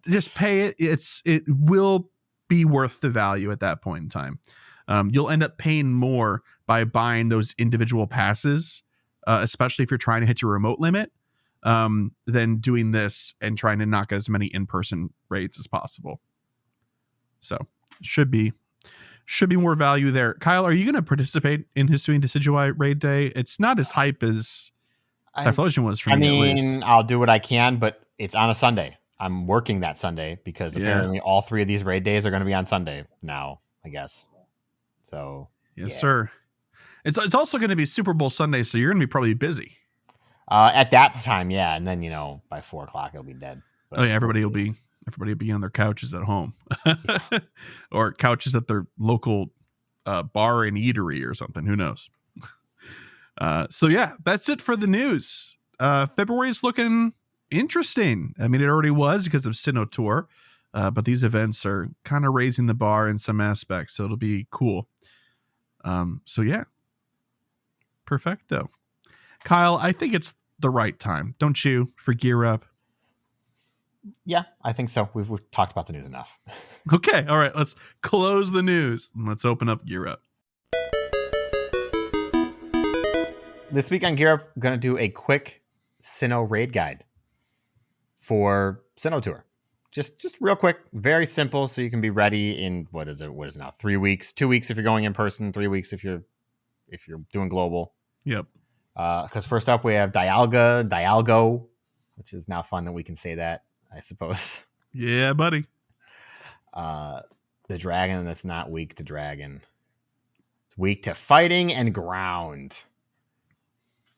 just pay it. It will be worth the value at that point in time. You'll end up paying more by buying those individual passes, especially if you're trying to hit your remote limit, than doing this and trying to knock as many in-person raids as possible. So should be more value there. Kyle, are you going to participate in Hisuian Decidueye raid day? It's not as hype as Typhlosion was for me, at least. I'll do what I can, but it's on a Sunday. I'm working that Sunday because apparently all 3 of these raid days are going to be on Sunday now, I guess. So yes, sir. It's also going to be Super Bowl Sunday, so you're going to be probably busy. At that time, yeah, and then by 4 o'clock it'll be dead. But everybody will be on their couches at home, or couches at their local bar and eatery or something. Who knows? So yeah, that's it for the news. February is looking interesting. I mean, it already was because of Sinnoh Tour, but these events are kind of raising the bar in some aspects, so it'll be cool. So yeah, perfecto. Kyle, I think it's the right time, don't you, for Gear Up? Yeah, I think so. We've talked about the news enough. Okay, all right, let's close the news and let's open up Gear Up. This week on Gear Up, I'm going to do a quick Sinnoh raid guide for Sinnoh Tour. just real quick, very simple, so you can be ready in what is it now? 3 weeks, 2 weeks if you're going in person, 3 weeks if you're doing global. Yep. Because first up we have Dialgo, which is now fun that we can say that, I suppose. Yeah, buddy. The dragon that's not weak to dragon. It's weak to fighting and ground.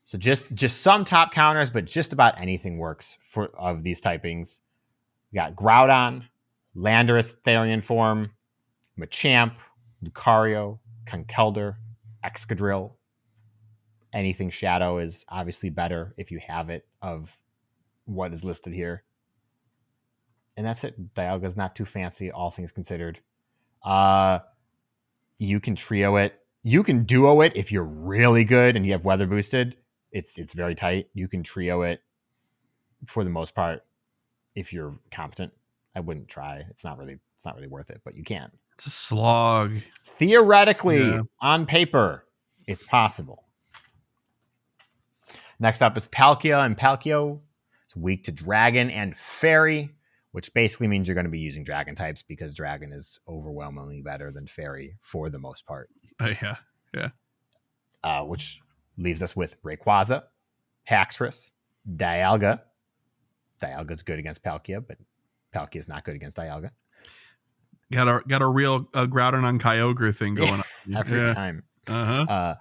So just some top counters, but just about anything works for of these typings. You got Groudon, Landorus Therian form, Machamp, Lucario, Conkeldurr, Excadrill. Anything Shadow is obviously better if you have it of what is listed here. And that's it. Dialga's not too fancy, all things considered. You can trio it. You can duo it if you're really good and you have weather boosted. It's very tight. You can trio it for the most part if you're competent. I wouldn't try. It's not really worth it, but you can. It's a slog. Theoretically, on paper, it's possible. Next up is Palkia and Palkio. It's weak to Dragon and Fairy, which basically means you're going to be using Dragon types because Dragon is overwhelmingly better than Fairy for the most part. Yeah. Which leaves us with Rayquaza, Haxorus, Dialga. Dialga's good against Palkia, but Palkia is not good against Dialga. Got a real Groudon on Kyogre thing going on every time. Uh-huh.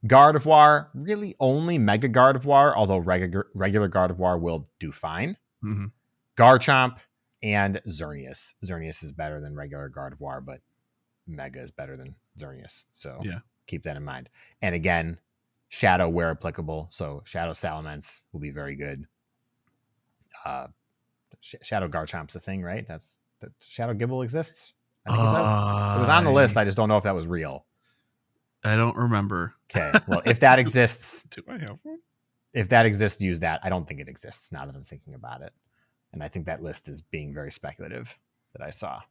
Gardevoir, really only Mega Gardevoir, although regular Gardevoir will do fine. Mm-hmm. Garchomp and Xerneas. Xerneas is better than regular Gardevoir, but Mega is better than Xerneas. So keep that in mind. And again, Shadow where applicable. So Shadow Salamence will be very good. Shadow Garchomp's a thing, right? That's Shadow Gibble exists. I think it does. It was on the list. I just don't know if that was real. I don't remember. Okay. Well, if that exists, do I have one? If that exists, use that. I don't think it exists now that I'm thinking about it. And I think that list is being very speculative that I saw.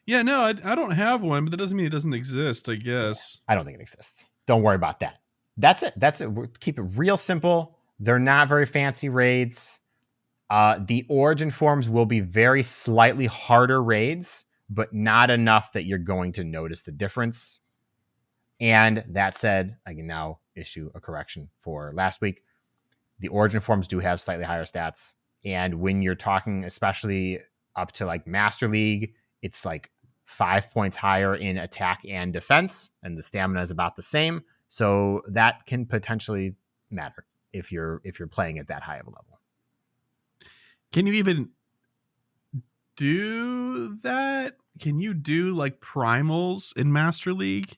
Yeah, no, I don't have one, but that doesn't mean it doesn't exist, I guess. Yeah, I don't think it exists. Don't worry about that. That's it. We'll keep it real simple. They're not very fancy raids. The origin forms will be very slightly harder raids, but not enough that you're going to notice the difference. And that said, I can now issue a correction for last week. The origin forms do have slightly higher stats. And when you're talking, especially up to like Master League, it's like 5 points higher in attack and defense, and the stamina is about the same. So that can potentially matter if you're playing at that high of a level. Can you even do that? Can you do like primals in Master League?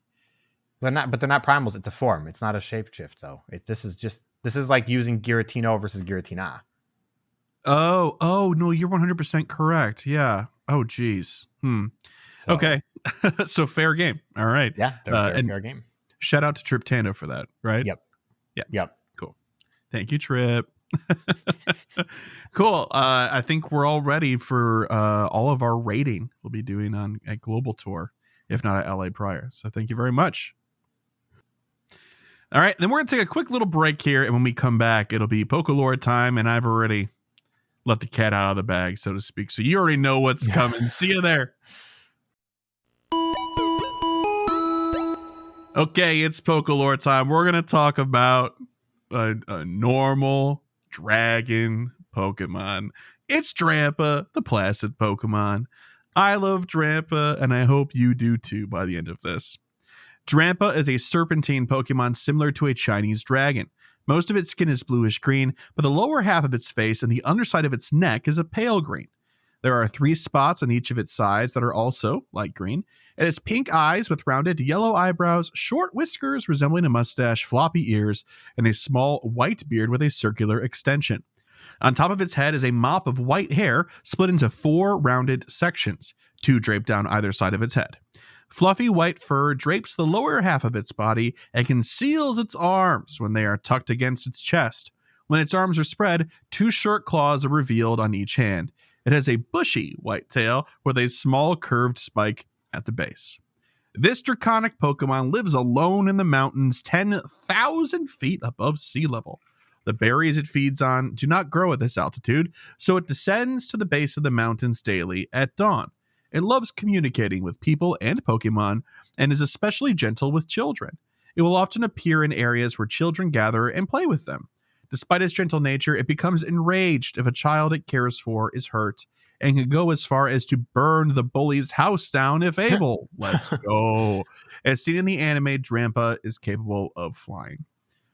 They're not primals. It's a form. It's not a shapeshift though. This is like using Giratina versus Giratina. Oh no, you're 100% correct. Yeah. Oh geez. So, okay. So fair game. All right. Yeah. They're fair game. Shout out to Triptando for that. Right. Yep. Yeah. Yep. Cool. Thank you, Trip. Cool. I think we're all ready for all of our rating we'll be doing on a global tour, if not at LA prior. So thank you very much. All right, then we're gonna take a quick little break here, and when we come back, it'll be Pokélore time, and I've already let the cat out of the bag, so to speak. So you already know what's coming. See you there. Okay, it's Pokélore time. We're gonna talk about a normal dragon Pokemon. It's Drampa, the placid Pokemon. I love Drampa, and I hope you do too by the end of this. Drampa is a serpentine Pokemon similar to a Chinese dragon. Most of its skin is bluish green, but the lower half of its face and the underside of its neck is a pale green. There are 3 spots on each of its sides that are also light green. It has pink eyes with rounded yellow eyebrows, short whiskers resembling a mustache, floppy ears, and a small white beard with a circular extension. On top of its head is a mop of white hair split into 4 rounded sections, 2 draped down either side of its head. Fluffy white fur drapes the lower half of its body and conceals its arms when they are tucked against its chest. When its arms are spread, 2 short claws are revealed on each hand. It has a bushy white tail with a small curved spike at the base. This draconic Pokemon lives alone in the mountains 10,000 feet above sea level. The berries it feeds on do not grow at this altitude, so it descends to the base of the mountains daily at dawn. It loves communicating with people and Pokemon, and is especially gentle with children. It will often appear in areas where children gather and play with them. Despite its gentle nature, it becomes enraged if a child it cares for is hurt, and can go as far as to burn the bully's house down if able. Let's go. As seen in the anime, Drampa is capable of flying.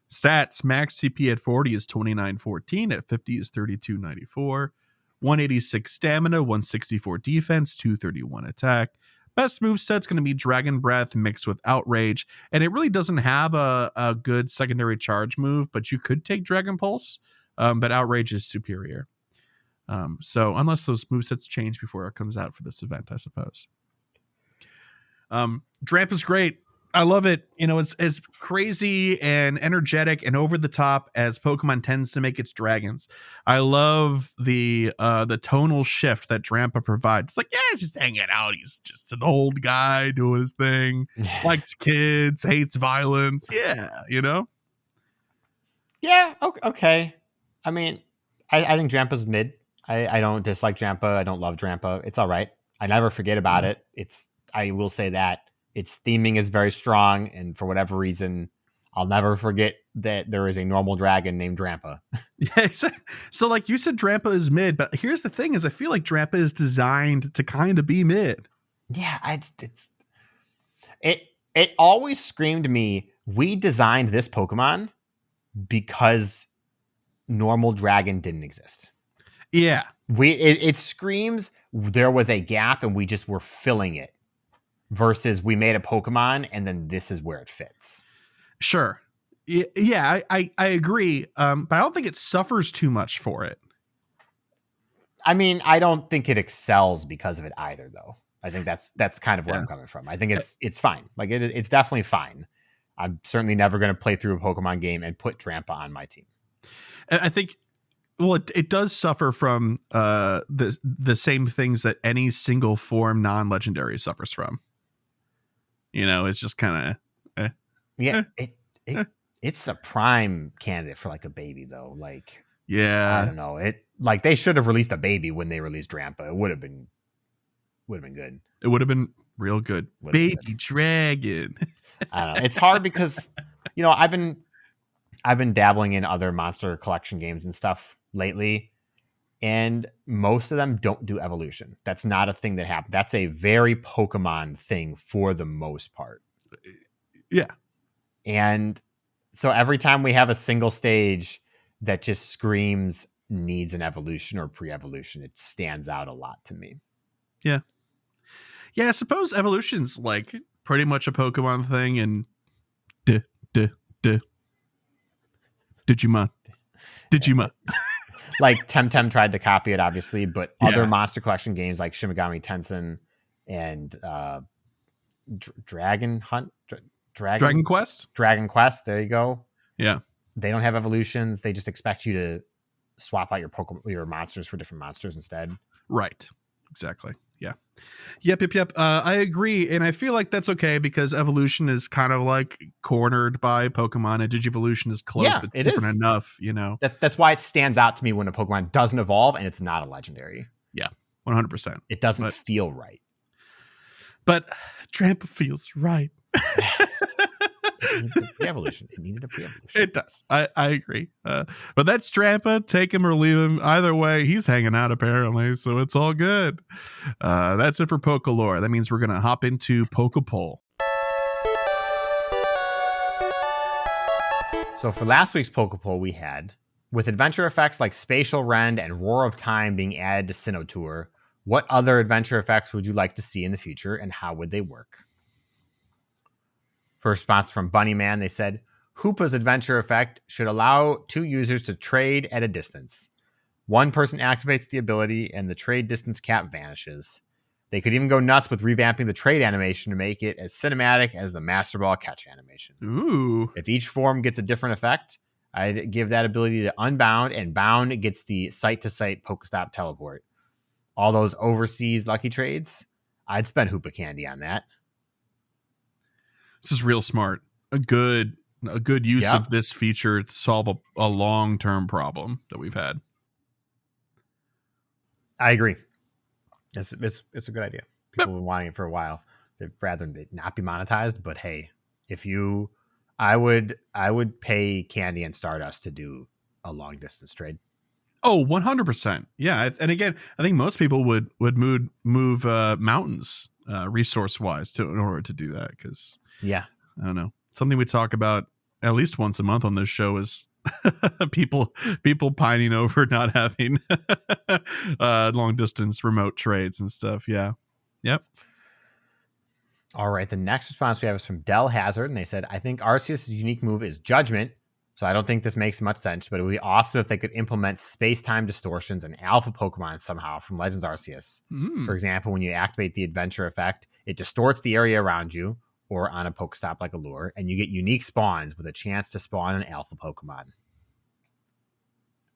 Stats: max CP at 40 is 2914, at 50 is 3294, 186 stamina, 164 defense, 231 attack. Best moveset's going to be Dragon Breath mixed with Outrage, and it really doesn't have a good secondary charge move, but you could take Dragon Pulse, but Outrage is superior. So unless those movesets change before it comes out for this event, I suppose. Drampa's great. I love it. You know, it's as crazy and energetic and over the top as Pokemon tends to make its dragons. I love the tonal shift that Drampa provides. It's like, yeah, he's just hanging out. He's just an old guy doing his thing, likes kids, hates violence. Yeah, you know? Yeah, okay. I mean, I think Drampa's mid. I don't dislike Drampa. I don't love Drampa. It's all right. I never forget about it. I will say that its theming is very strong, and for whatever reason, I'll never forget that there is a normal dragon named Drampa. Yeah, so like you said, Drampa is mid, but here's the thing: is I feel like Drampa is designed to kind of be mid. Yeah, it always screamed to me, we designed this Pokemon because normal dragon didn't exist. Yeah, it screams there was a gap and we just were filling it. Versus we made a Pokemon and then this is where it fits. Sure. Yeah, I agree. But I don't think it suffers too much for it. I mean, I don't think it excels because of it either, though. I think that's kind of where I'm coming from. I think it's fine. Like it's definitely fine. I'm certainly never going to play through a Pokemon game and put Drampa on my team. I think, well, it does suffer from the same things that any single form non-legendary suffers from. You know, it's just kind of it's a prime candidate for like a baby though. Like, yeah, I don't know. It like they should have released a baby when they released Drampa. It would have been good. It would have been real good. Baby dragon. I don't know. It's hard because you know I've been dabbling in other monster collection games and stuff lately, and most of them don't do evolution. That's not a thing that happens. That's a very Pokemon thing for the most part. Yeah. And so every time we have a single stage that just screams needs an evolution or pre-evolution, it stands out a lot to me. Yeah. Yeah, I suppose evolution's like pretty much a Pokemon thing, and Digimon. Like Temtem tried to copy it, obviously, but other monster collection games like Shin Megami Tensei and Dragon Quest. There you go. Yeah, they don't have evolutions. They just expect you to swap out your monsters for different monsters instead. Right. Exactly. Yeah. Yep. I agree, and I feel like that's okay because evolution is kind of like cornered by Pokemon, and Digivolution is close, but it's different enough. You know, that's why it stands out to me when a Pokemon doesn't evolve and it's not a legendary. Yeah, 100%. It doesn't feel right. But Drampa feels right. It needed a pre-evolution. It does. I agree. But that's Drampa. Take him or leave him. Either way, he's hanging out apparently, so it's all good. That's it for Pokélore. That means we're going to hop into PokéPoll. So for last week's PokéPoll, we had, with adventure effects like Spatial Rend and Roar of Time being added to Sinnoh Tour, what other adventure effects would you like to see in the future, and how would they work? For a response from Bunnyman, they said, Hoopa's adventure effect should allow two users to trade at a distance. One person activates the ability and the trade distance cap vanishes. They could even go nuts with revamping the trade animation to make it as cinematic as the Master Ball catch animation. Ooh. If each form gets a different effect, I'd give that ability to Unbound, and Bound gets the site-to-site Pokestop teleport. All those overseas lucky trades, I'd spend Hoopa candy on that. This is real smart. A good a good use Yep. of this feature to solve a long-term problem that we've had. I agree. It's a good idea. People have been wanting it for a while. They'd rather it not be monetized, but hey, I would pay Candy and Stardust to do a long distance trade. Oh, 100%. Yeah. And again, I think most people would move mountains resource wise in order to do that. Cause Yeah. I don't know, something we talk about at least once a month on this show is people pining over not having long distance remote trades and stuff. Yeah. Yep. All right. The next response we have is from Del Hazard, and they said, I think Arceus' unique move is Judgment. So I don't think this makes much sense, but it would be awesome if they could implement space-time distortions and alpha Pokemon somehow from Legends Arceus. For example, when you activate the adventure effect, it distorts the area around you or on a Pokestop like a lure, and you get unique spawns with a chance to spawn an alpha Pokemon.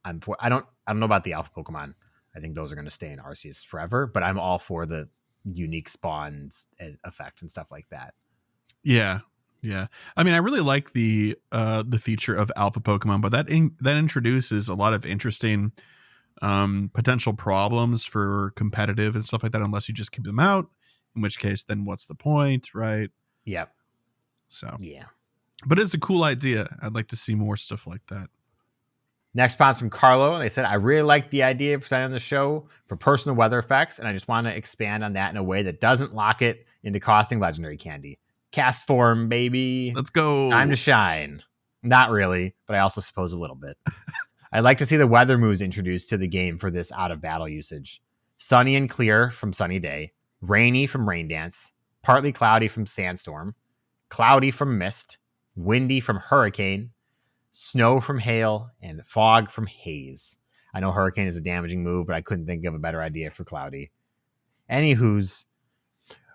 I don't know about the alpha Pokemon. I think those are going to stay in Arceus forever, but I'm all for the unique spawns effect and stuff like that. Yeah. Yeah. I mean, I really like the feature of alpha Pokemon, but that introduces a lot of interesting potential problems for competitive and stuff like that, unless you just keep them out, in which case then what's the point, right? Yep. So yeah. But it's a cool idea. I'd like to see more stuff like that. Next response from Carlo. They said, I really like the idea of presenting on the show for personal weather effects, and I just want to expand on that in a way that doesn't lock it into costing legendary candy. Cast form, baby. Let's go. Time to shine. Not really, but I also suppose a little bit. I'd like to see the weather moves introduced to the game for this out of battle usage. Sunny and clear from Sunny Day, rainy from Rain Dance, partly cloudy from Sandstorm, cloudy from Mist, windy from Hurricane, snow from Hail, and fog from Haze. I know Hurricane is a damaging move, but I couldn't think of a better idea for cloudy. Anywho's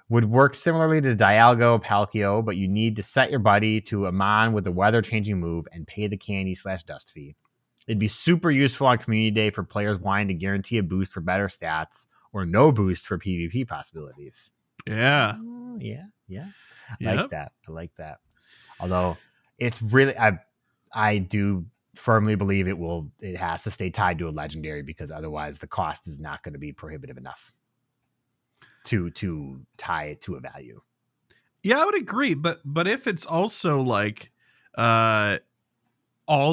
would work similarly to Dialga Palkio, but you need to set your buddy to a mon with a weather-changing move and pay the candy/dust fee. It'd be super useful on Community Day for players wanting to guarantee a boost for better stats or no boost for PvP possibilities. Yeah. Yeah. Yep. I like that. Although it's really, I do firmly believe it has to stay tied to a legendary, because otherwise the cost is not going to be prohibitive enough to tie it to a value. Yeah, I would agree. But if it's also like all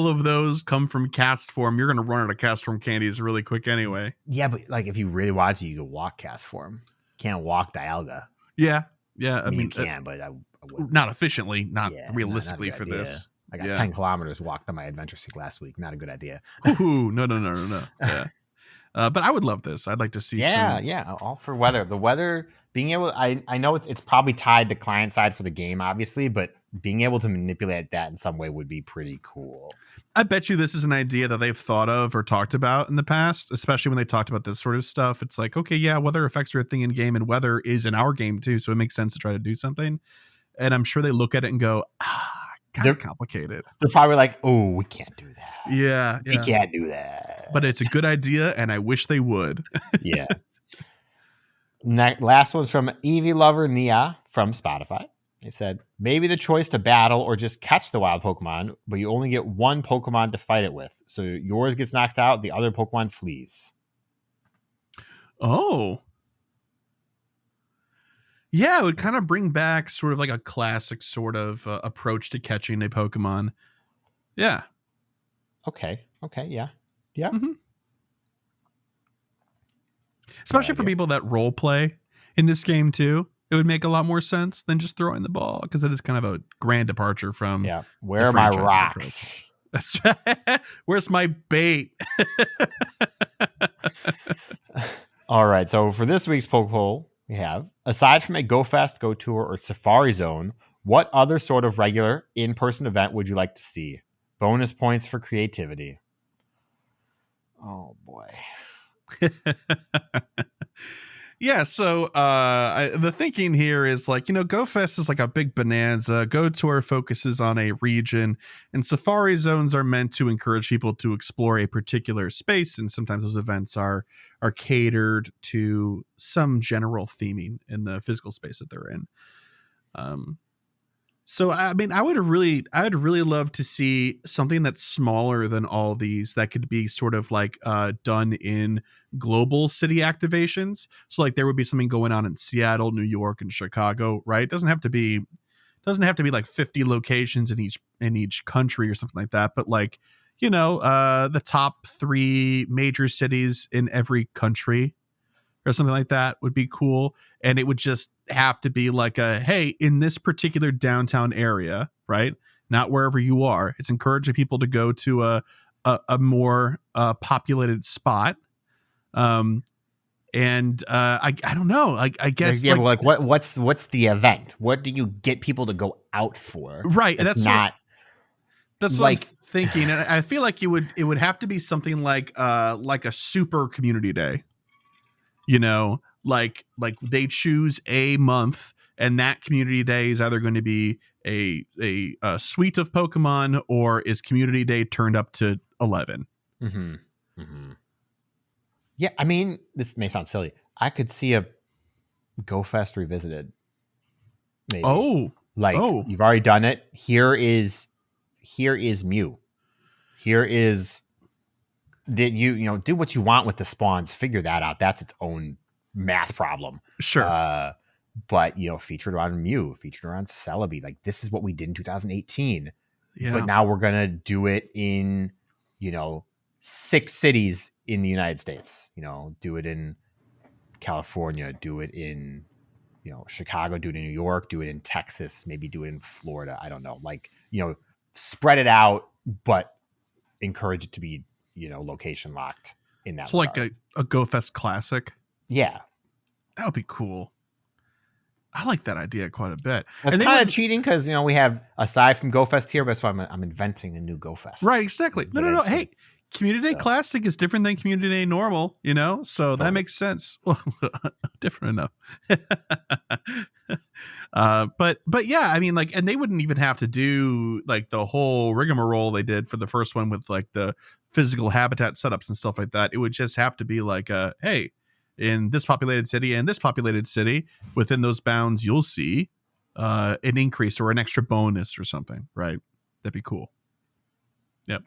of those come from cast form, you're going to run out of cast form candies really quick anyway. Yeah, but like if you really want to, you can walk cast form. Can't walk Dialga. Yeah. I mean you can, but I wouldn't. Not efficiently, not realistically not for idea. this. I got 10 kilometers walked on my adventure seek last week. Not a good idea. Ooh, no. Yeah. But I would love this. I'd like to see all for weather. The weather being able, I know it's probably tied to client side for the game, obviously, but being able to manipulate that in some way would be pretty cool. I bet you this is an idea that they've thought of or talked about in the past, especially when they talked about this sort of stuff. It's like, okay, yeah, weather effects are a thing in game, and weather is in our game too, so it makes sense to try to do something. And I'm sure they look at it and go, kind of complicated. They're probably like, oh, we can't do that. Yeah. We can't do that. But it's a good idea, and I wish they would. Yeah. Last one's from Eevee Lover Nia from Spotify. They said, maybe the choice to battle or just catch the wild Pokemon, but you only get one Pokemon to fight it with. So yours gets knocked out, the other Pokemon flees. Oh. Yeah, it would kind of bring back sort of like a classic sort of approach to catching a Pokemon. Yeah. Okay, yeah. Mm-hmm. Especially for people that role play in this game too. It would make a lot more sense than just throwing the ball, because it is kind of a grand departure from where are my rocks? That's right. Where's my bait? All right, so for this week's PokéPoll, we have, aside from a Go Fast, Go Tour, or Safari Zone, what other sort of regular in-person event would you like to see? Bonus points for creativity. Oh boy. Yeah, so the thinking here is like, Go Fest is like a big bonanza. Go Tour focuses on a region, and Safari Zones are meant to encourage people to explore a particular space, and sometimes those events are catered to some general theming in the physical space that they're in. So I mean, I'd really love to see something that's smaller than all these that could be sort of like done in global city activations. So like there would be something going on in Seattle, New York, and Chicago, right? It doesn't have to be like 50 locations in each country or something like that, but like, the top 3 major cities in every country or something like that would be cool. And it would just have to be like hey, in this particular downtown area, right? Not wherever you are. It's encouraging people to go to a more populated spot. And I don't know. I guess Yeah, like what's the event? What do you get people to go out for? right. That's not That's what I'm thinking. And I feel like it would have to be something like a super community day. Like they choose a month, and that community day is either going to be a suite of Pokemon, or is community day turned up to 11. Mm-hmm. Mm-hmm. Yeah, I mean, this may sound silly. I could see a GoFest revisited. Maybe. You've already done it. Here is Mew. Here is did you do what you want with the spawns? Figure that out. That's its own math problem. Sure. But featured around Mew, featured around Celebi. Like this is what we did in 2018. Yeah. But now we're gonna do it in 6 cities in the United States. Do it in California. Do it in Chicago. Do it in New York. Do it in Texas. Maybe do it in Florida. I don't know. Like spread it out, but encourage it to be location locked in that. So regard. Like a GoFest classic. Yeah, that would be cool. I like that idea quite a bit. It's kind of cheating because we have, aside from GoFest here, but that's why I'm inventing a new GoFest. Right, exactly. No. Hey, Community Day Classic is different than Community Day Normal, so that makes sense. Well, different enough. But yeah, I mean, like, and they wouldn't even have to do like the whole rigmarole they did for the first one with like the physical habitat setups and stuff like that. It would just have to be like, hey, in this populated city and this populated city, within those bounds, you'll see an increase or an extra bonus or something, right? That'd be cool. Yep.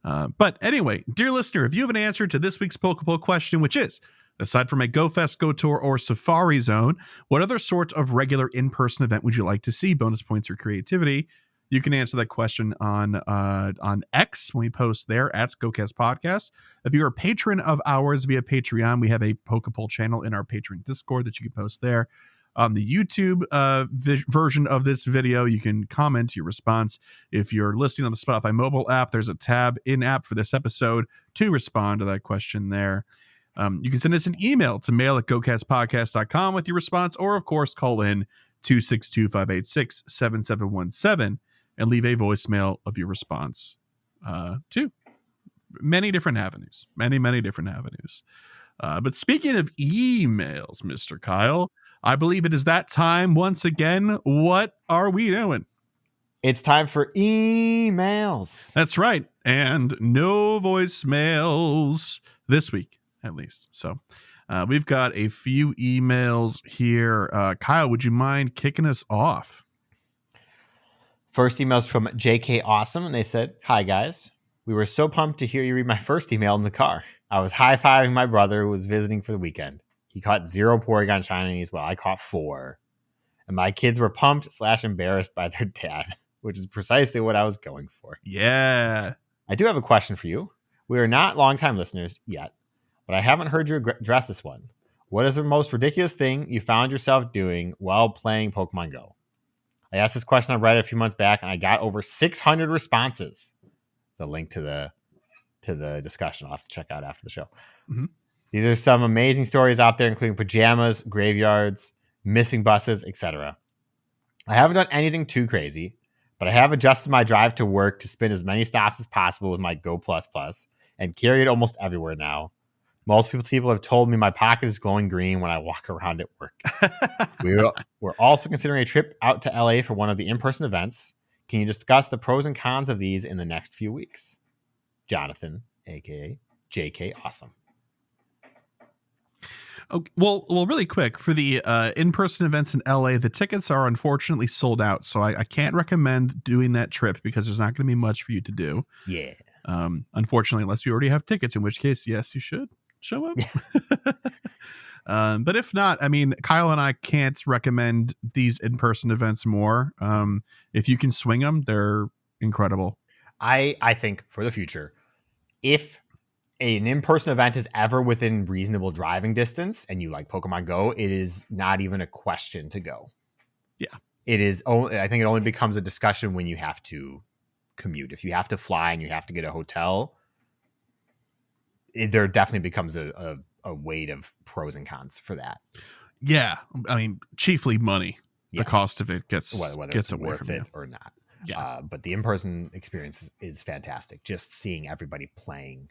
But anyway, dear listener, if you have an answer to this week's PokéPoll question, which is, aside from a GoFest, Go Tour, or Safari Zone, what other sorts of regular in-person event would you like to see? Bonus points or creativity? You can answer that question on X when we post there at GOCast Podcast. If you're a patron of ours via Patreon, we have a PokéPoll channel in our patron Discord that you can post there. On the YouTube version of this video, you can comment your response. If you're listening on the Spotify mobile app, there's a tab in-app for this episode to respond to that question there. You can send us an email to mail@gocastpodcast.com with your response, or, of course, call in 262-586-7717 and leave a voicemail of your response to many different avenues. Many different avenues. But speaking of emails, Mr. Kyle, I believe it is that time once again. What are we doing? It's time for emails. That's right. And no voicemails this week, at least. So we've got a few emails here. Kyle, would you mind kicking us off? First email's from JK Awesome, and they said, "Hi, guys. We were so pumped to hear you read my first email in the car. I was high-fiving my brother who was visiting for the weekend. He caught 0 Porygon shinies while I caught 4. And my kids were pumped / embarrassed by their dad, which is precisely what I was going for. Yeah. I do have a question for you. We are not longtime listeners yet, but I haven't heard you address this one. What is the most ridiculous thing you found yourself doing while playing Pokemon Go? I asked this question on Reddit a few months back, and I got over 600 responses. The link to the discussion I'll have to check out after the show. Mm-hmm. These are some amazing stories out there, including pajamas, graveyards, missing buses, etc. I haven't done anything too crazy, but I have adjusted my drive to work to spin as many stops as possible with my Go++ and carry it almost everywhere now. Multiple people have told me my pocket is glowing green when I walk around at work. We're also considering a trip out to LA for one of the in-person events. Can you discuss the pros and cons of these in the next few weeks? Jonathan, a.k.a. JK Awesome. Okay, well, really quick for the in-person events in LA, the tickets are unfortunately sold out, so I can't recommend doing that trip because there's not going to be much for you to do. Yeah. Unfortunately, unless you already have tickets, in which case, yes, you should show up. But if not, I mean, Kyle and I can't recommend these in-person events more. If you can swing them, they're incredible. I think for the future, if an in-person event is ever within reasonable driving distance and you like Pokemon Go, it is not even a question to go. Yeah. It is only, I think it only becomes a discussion when you have to commute. If you have to fly and you have to get a hotel, there definitely becomes a weight of pros and cons for that. Yeah. I mean, chiefly money. Yes. The cost of it gets whether gets it's away worth from it you. or not. Yeah. But the in-person experience is fantastic. Just seeing everybody playing.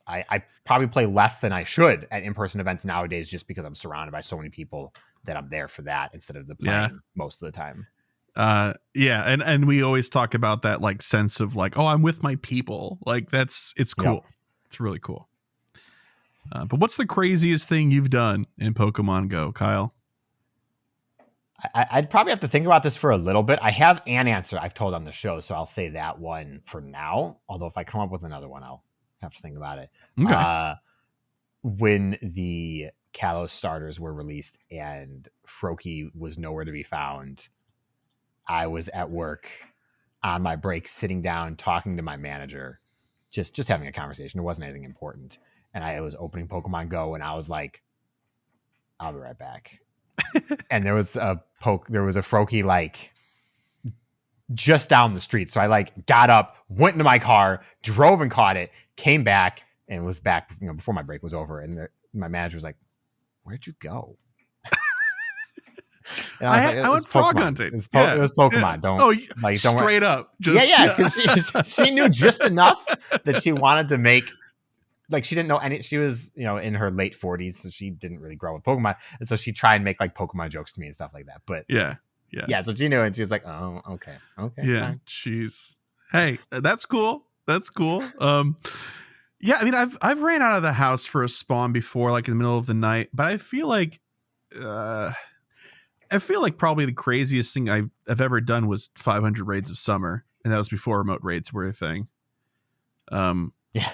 I probably play less than I should at in-person events nowadays just because I'm surrounded by so many people that I'm there for that instead of the playing most of the time. And we always talk about that like sense of like, oh, I'm with my people. Like it's cool. Yep. It's really cool. But what's the craziest thing you've done in Pokemon Go, Kyle? I'd probably have to think about this for a little bit. I have an answer I've told on the show, so I'll say that one for now. Although if I come up with another one, I'll have to think about it. Okay. When the Kalos starters were released and Froakie was nowhere to be found, I was at work on my break, sitting down, talking to my manager, just having a conversation. It wasn't anything important. And I was opening Pokemon Go and I was like, I'll be right back. And there was a Froakie like just down the street. So I like got up, went into my car, drove and caught it, came back and was back, before my break was over. And my manager was like, "Where'd you go?" And I went frog hunting. It was Pokemon. Yeah. Don't straight up. Because she knew just enough that she wanted to make. Like she didn't know any. She was, in her late 40s, so she didn't really grow with Pokemon, and so she tried and make like Pokemon jokes to me and stuff like that. But yeah. So she knew, and she was like, "Oh, okay, yeah." Fine. Jeez. Hey, that's cool. Yeah. I mean, I've ran out of the house for a spawn before, like in the middle of the night, but I feel like probably the craziest thing I've ever done was 500 raids of summer, and that was before remote raids were a thing. Yeah.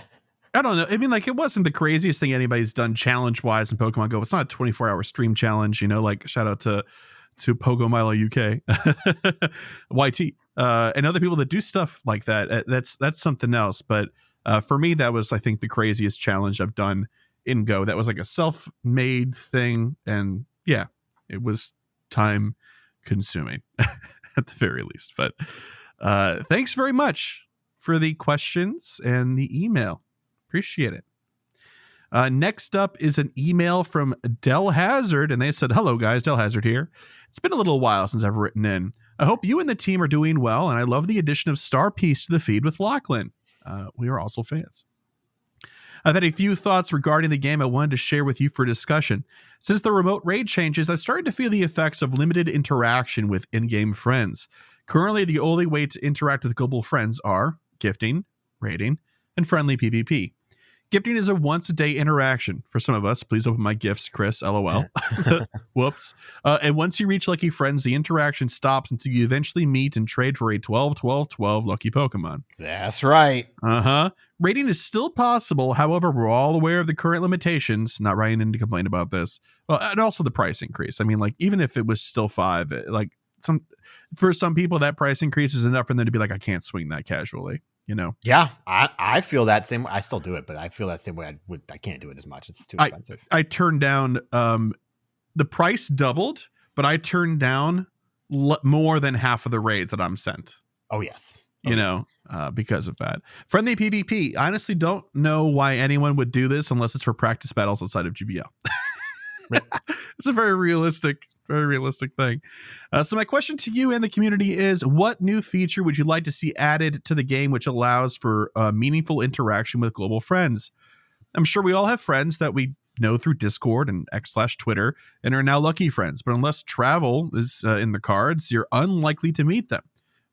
I don't know. I mean, like, it wasn't the craziest thing anybody's done challenge-wise in Pokemon Go. It's not a 24-hour stream challenge, like shout out to Pogomilo UK, YT, and other people that do stuff like that. That's something else. But for me, that was, I think, the craziest challenge I've done in Go. That was like a self-made thing, and yeah, it was time-consuming at the very least. But thanks very much for the questions and the email. Appreciate it. Next up is an email from Del Hazard, and they said, "Hello guys, Del Hazard here. It's been a little while since I've written in. I hope you and the team are doing well, and I love the addition of Star Piece to the feed with Lachlan. We are also fans. I've had a few thoughts regarding the game I wanted to share with you for discussion. Since the remote raid changes, I've started to feel the effects of limited interaction with in-game friends. Currently, the only way to interact with global friends are gifting, raiding, and friendly PvP. Gifting is a once-a-day interaction. For some of us, please open my gifts, Chris, LOL. Whoops. And once you reach lucky friends, the interaction stops until you eventually meet and trade for a 12-12-12 lucky Pokemon. That's right. Raiding is still possible. However, we're all aware of the current limitations. Not writing in to complain about this. Well, and also the price increase. I mean, like, even if it was still $5, for some people, that price increase is enough for them to be like, I can't swing that casually. Yeah, I feel that same way. I still do it, but I feel that same way. I can't do it as much. It's too expensive. I turned down the price doubled, but I turned down more than half of the raids that I'm sent. Oh yes, because of that. Friendly PvP. I honestly don't know why anyone would do this unless it's for practice battles outside of GBL. It's a very realistic thing. So my question to you and the community is, what new feature would you like to see added to the game which allows for meaningful interaction with global friends? I'm sure we all have friends that we know through Discord and X/Twitter and are now lucky friends, but unless travel is in the cards, you're unlikely to meet them.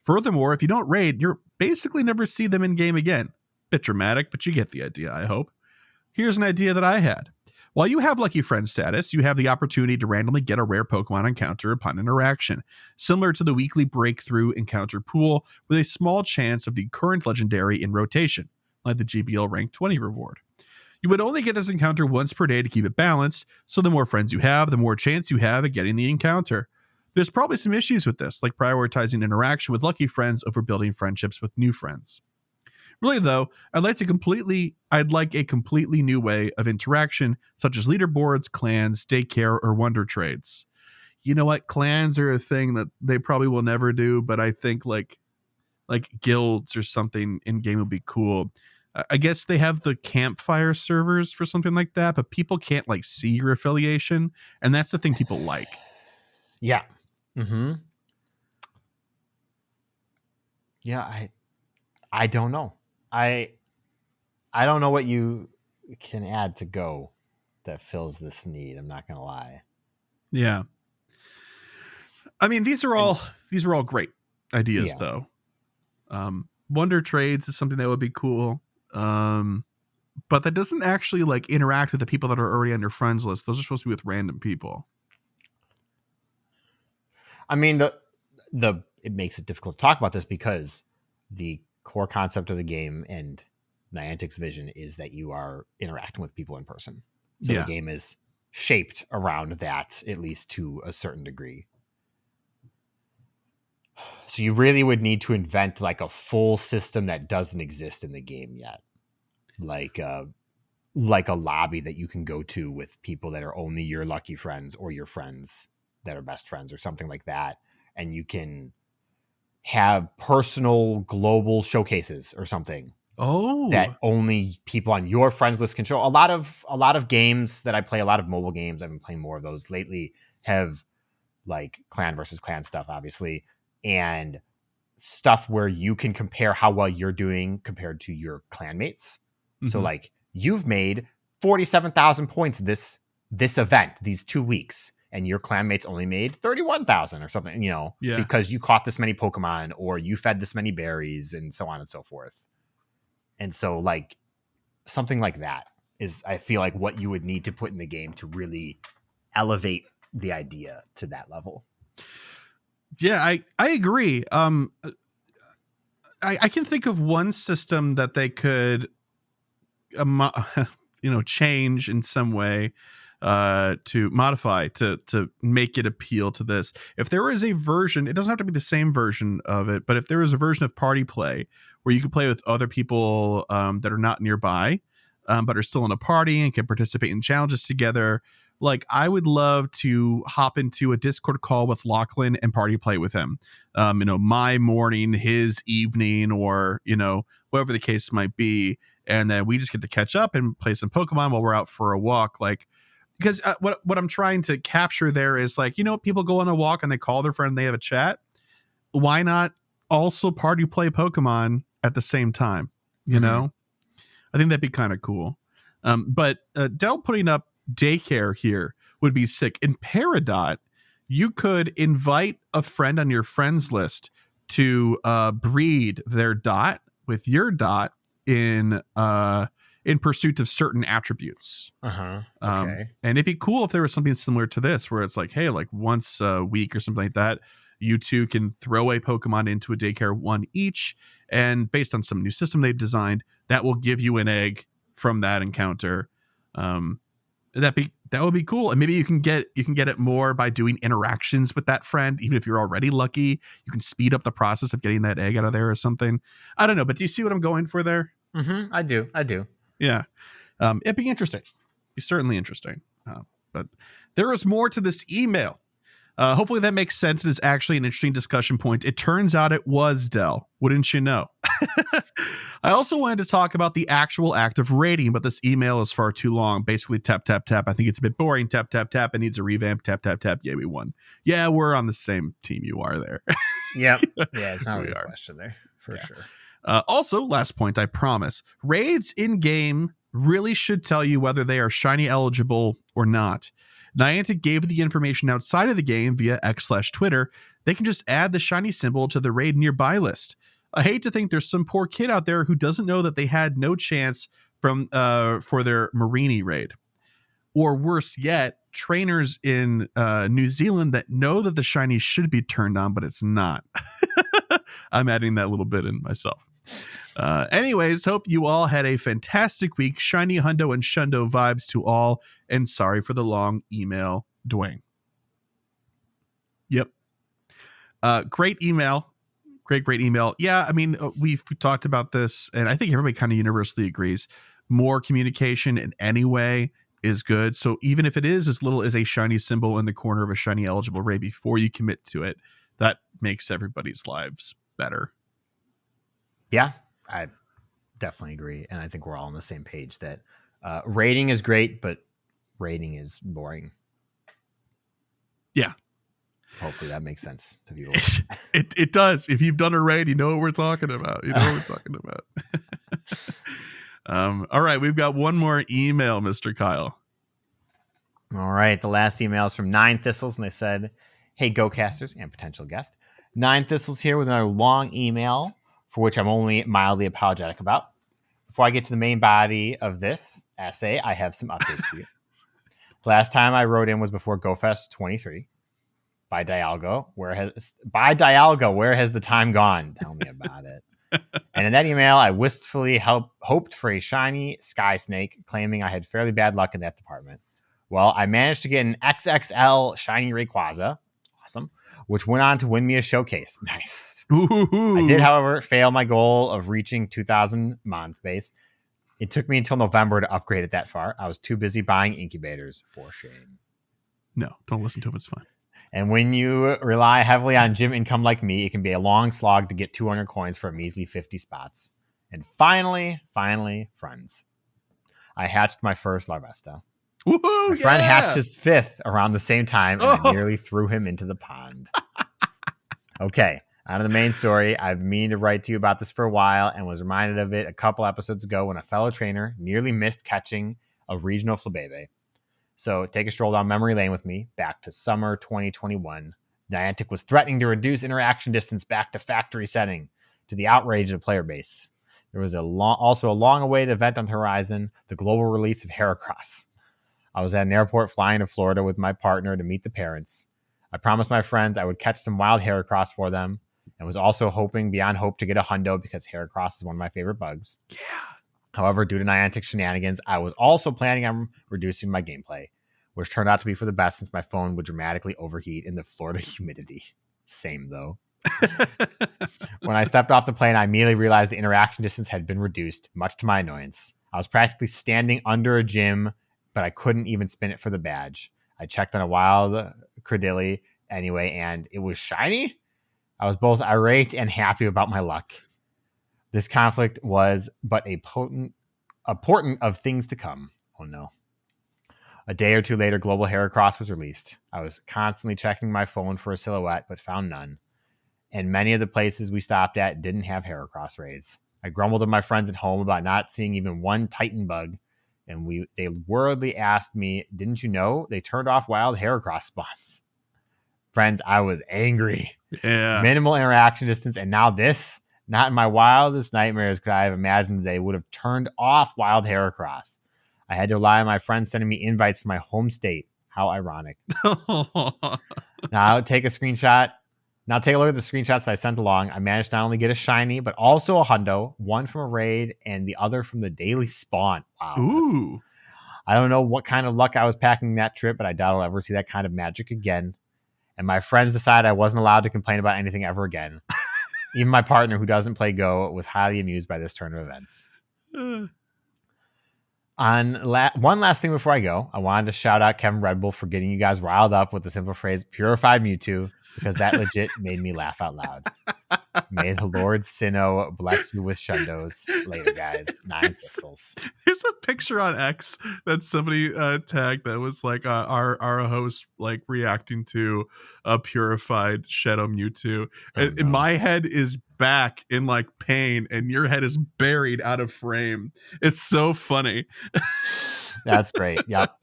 Furthermore, if you don't raid, you'll basically never see them in game again. Bit dramatic, but you get the idea, I hope. Here's an idea that I had. While you have Lucky Friend status, you have the opportunity to randomly get a rare Pokemon encounter upon interaction, similar to the weekly breakthrough encounter pool, with a small chance of the current legendary in rotation, like the GBL rank 20 reward. You would only get this encounter once per day to keep it balanced, so the more friends you have, the more chance you have at getting the encounter. There's probably some issues with this, like prioritizing interaction with Lucky Friends over building friendships with new friends. Really, though, I'd like a completely new way of interaction, such as leaderboards, clans, daycare, or wonder trades. You know what? Clans are a thing that they probably will never do, but I think like guilds or something in game would be cool. I guess they have the campfire servers for something like that, but people can't like see your affiliation, and that's the thing people like. Yeah. Mm-hmm. Yeah, I don't know. I don't know what you can add to Go that fills this need. I'm not gonna lie. Yeah. I mean, these are all great ideas, though. Wonder trades is something that would be cool. But that doesn't actually like interact with the people that are already on your friends list. Those are supposed to be with random people. I mean, it makes it difficult to talk about this because the core concept of the game and Niantic's vision is that you are interacting with people in person. So the game is shaped around that, at least to a certain degree. So you really would need to invent like a full system that doesn't exist in the game yet. Like a lobby that you can go to with people that are only your lucky friends or your friends that are best friends or something like that. And you can have personal global showcases or something. Oh, that only people on your friends list can show. A lot of games that I play, a lot of mobile games, I've been playing more of those lately, have like clan versus clan stuff, obviously, and stuff where you can compare how well you're doing compared to your clanmates. Mm-hmm. So like you've made 47,000 points this event, these 2 weeks, and your clanmates only made 31,000 or something, because you caught this many Pokemon or you fed this many berries and so on and so forth. And so like something like that is, I feel like, what you would need to put in the game to really elevate the idea to that level. Yeah, I agree. I can think of one system that they could, change in some way, to modify to make it appeal to this. If there is a version, it doesn't have to be the same version of it, but if there is a version of party play where you can play with other people that are not nearby, but are still in a party and can participate in challenges together. Like, I would love to hop into a Discord call with Lachlan and party play with him. My morning, his evening, or, whatever the case might be. And then we just get to catch up and play some Pokemon while we're out for a walk. Like, because what I'm trying to capture there is like, people go on a walk and they call their friend, they have a chat. Why not also party play Pokemon at the same time? I think that'd be kind of cool. But Dell putting up daycare here would be sick. In Peridot, you could invite a friend on your friends list to breed their dot with your dot in pursuit of certain attributes. Okay. And it'd be cool if there was something similar to this, where it's like, hey, like once a week or something like that, you two can throw a Pokemon into a daycare, one each, and based on some new system they've designed, that will give you an egg from that encounter. That would be cool. And maybe you can get it more by doing interactions with that friend. Even if you're already lucky, you can speed up the process of getting that egg out of there or something. I don't know, but do you see what I'm going for there? Mm-hmm. I do. Yeah. It'd be interesting. Be certainly interesting. But there is more to this email. Hopefully that makes sense. It is actually an interesting discussion point. It turns out it was, Dell. Wouldn't you know? I also wanted to talk about the actual act of rating, but this email is far too long. Basically, tap, tap, tap. I think it's a bit boring. Tap, tap, tap. It needs a revamp. Tap, tap, tap. Yeah, we won. Yeah, we're on the same team you are there. Yep. Yeah, it's not really a question there, for sure. Also, last point, I promise. Raids in-game really should tell you whether they are shiny eligible or not. Niantic gave the information outside of the game via X/Twitter. They can just add the shiny symbol to the raid nearby list. I hate to think there's some poor kid out there who doesn't know that they had no chance for their Marini raid. or worse yet, trainers in New Zealand that know that the shiny should be turned on, but it's not. I'm adding that little bit in myself. Anyways, hope you all had a fantastic week. Shiny Hundo and Shundo vibes to all, and sorry for the long email, Dwayne. Yep. Great email. Great email. Yeah, I mean, we've talked about this, and I think everybody kind of universally agrees. More communication in any way is good. So even if it is as little as a shiny symbol in the corner of a shiny eligible raid before you commit to it, that makes everybody's lives better. Yeah, I definitely agree. And I think we're all on the same page that raiding is great, but raiding is boring. Yeah. Hopefully that makes sense to people. It does. If you've done a raid, you know what we're talking about. All right, we've got one more email, Mr. Kyle. All right, the last email is from Nine Thistles, and they said, "Hey, GoCasters and potential guest, Nine Thistles here with another long email for which I'm only mildly apologetic about. Before I get to the main body of this essay, I have some updates for you. The last time I wrote in was before GoFest 23. By Dialgo, where has the time gone? Tell me about it." And in that email, I wistfully hoped for a shiny Sky Snake, claiming I had fairly bad luck in that department. Well, I managed to get an XXL shiny Rayquaza, awesome, which went on to win me a showcase. Nice. Ooh. I did, however, fail my goal of reaching 2,000 Mon Space. It took me until November to upgrade it that far. I was too busy buying incubators, for shame. No, don't listen to him. It's fine. And when you rely heavily on gym income like me, it can be a long slog to get 200 coins for a measly 50 spots. And finally, friends, I hatched my first Larvesta. Woohoo! My friend hatched his fifth around the same time, and I nearly threw him into the pond. Okay, on to the main story. I've been meaning to write to you about this for a while and was reminded of it a couple episodes ago when a fellow trainer nearly missed catching a regional Flabébé. So take a stroll down memory lane with me back to summer 2021. Niantic was threatening to reduce interaction distance back to factory setting, to the outrage of the player base. There was also a long-awaited event on the horizon, the global release of Heracross. I was at an airport flying to Florida with my partner to meet the parents. I promised my friends I would catch some wild Heracross for them, and was also hoping beyond hope to get a hundo because Heracross is one of my favorite bugs. Yeah. However, due to Niantic shenanigans, I was also planning on reducing my gameplay, which turned out to be for the best since my phone would dramatically overheat in the Florida humidity. Same, though. When I stepped off the plane, I immediately realized the interaction distance had been reduced, much to my annoyance. I was practically standing under a gym, but I couldn't even spin it for the badge. I checked on a wild Credilli anyway, and it was shiny. I was both irate and happy about my luck. This conflict was but a portent of things to come. Oh no. A day or two later, Global Heracross was released. I was constantly checking my phone for a silhouette, but found none. And many of the places we stopped at didn't have Heracross raids. I grumbled at my friends at home about not seeing even one Titan bug, and they worriedly asked me, "Didn't you know they turned off wild Heracross spawns?" Friends, I was angry. Yeah. Minimal interaction distance, and now this? Not in my wildest nightmares could I have imagined they would have turned off wild Heracross. I had to rely on my friends sending me invites from my home state. How ironic. Now take a screenshot. Now take a look at the screenshots that I sent along. I managed to not only get a shiny, but also a hundo, one from a raid and the other from the daily spawn. Wow. Ooh. I don't know what kind of luck I was packing that trip, but I doubt I'll ever see that kind of magic again. And my friends decided I wasn't allowed to complain about anything ever again. Even my partner, who doesn't play Go, was highly amused by this turn of events. One last thing before I go, I wanted to shout out Kevin Red Bull for getting you guys riled up with the simple phrase "purified Mewtwo," because that legit made me laugh out loud. May the Lord Sinnoh bless you with shundos. Later, guys. 9 Thistles. There's a picture on X that somebody tagged that was like our host like reacting to a purified Shadow Mewtwo. And my head is back in like pain and your head is buried out of frame. It's so funny. That's great. Yep.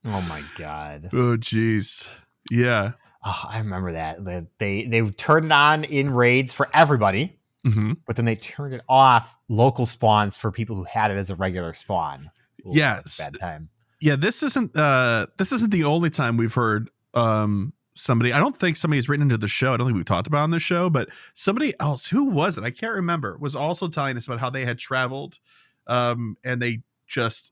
Oh my God. Oh geez. Yeah. Oh, I remember that. They turned it on in raids for everybody, but then they turned it off local spawns for people who had it as a regular spawn. Ooh, yes. Bad time. Yeah, this isn't the only time we've heard somebody. I don't think somebody's written into the show. I don't think we've talked about it on the show, but somebody else, who was it? I can't remember, was also telling us about how they had traveled and they just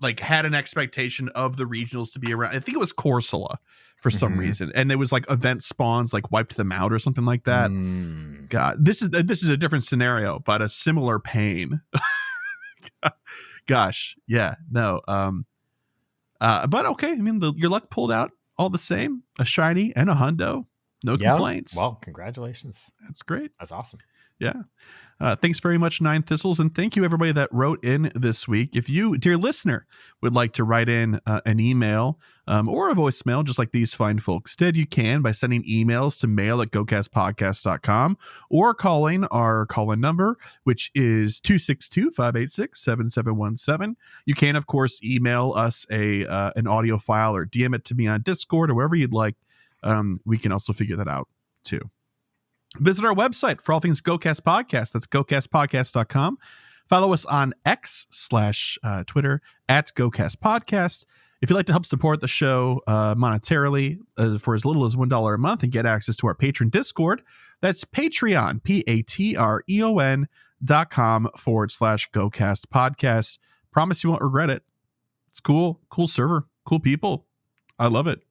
like had an expectation of the regionals to be around. I think it was Corsola for some reason, and it was like event spawns like wiped them out or something like that. God, this is a different scenario, but a similar pain. Gosh, yeah, no. But okay, I mean, your luck pulled out all the same. A shiny and a hundo. No complaints. Well, congratulations. That's great. That's awesome. Yeah. Thanks very much, Nine Thistles. And thank you, everybody that wrote in this week. If you, dear listener, would like to write in an email or a voicemail, just like these fine folks did, you can by sending emails to mail@gocastpodcast.com or calling our call-in number, which is 262-586-7717. You can, of course, email us an audio file or DM it to me on Discord or wherever you'd like. We can also figure that out, too. Visit our website for all things GoCast Podcast. That's gocastpodcast.com. Follow us on X/Twitter @GoCast Podcast. If you'd like to help support the show monetarily for as little as $1 a month and get access to our patron Discord, that's Patreon, patreon.com/GoCast Podcast. Promise you won't regret it. It's cool. Cool server. Cool people. I love it.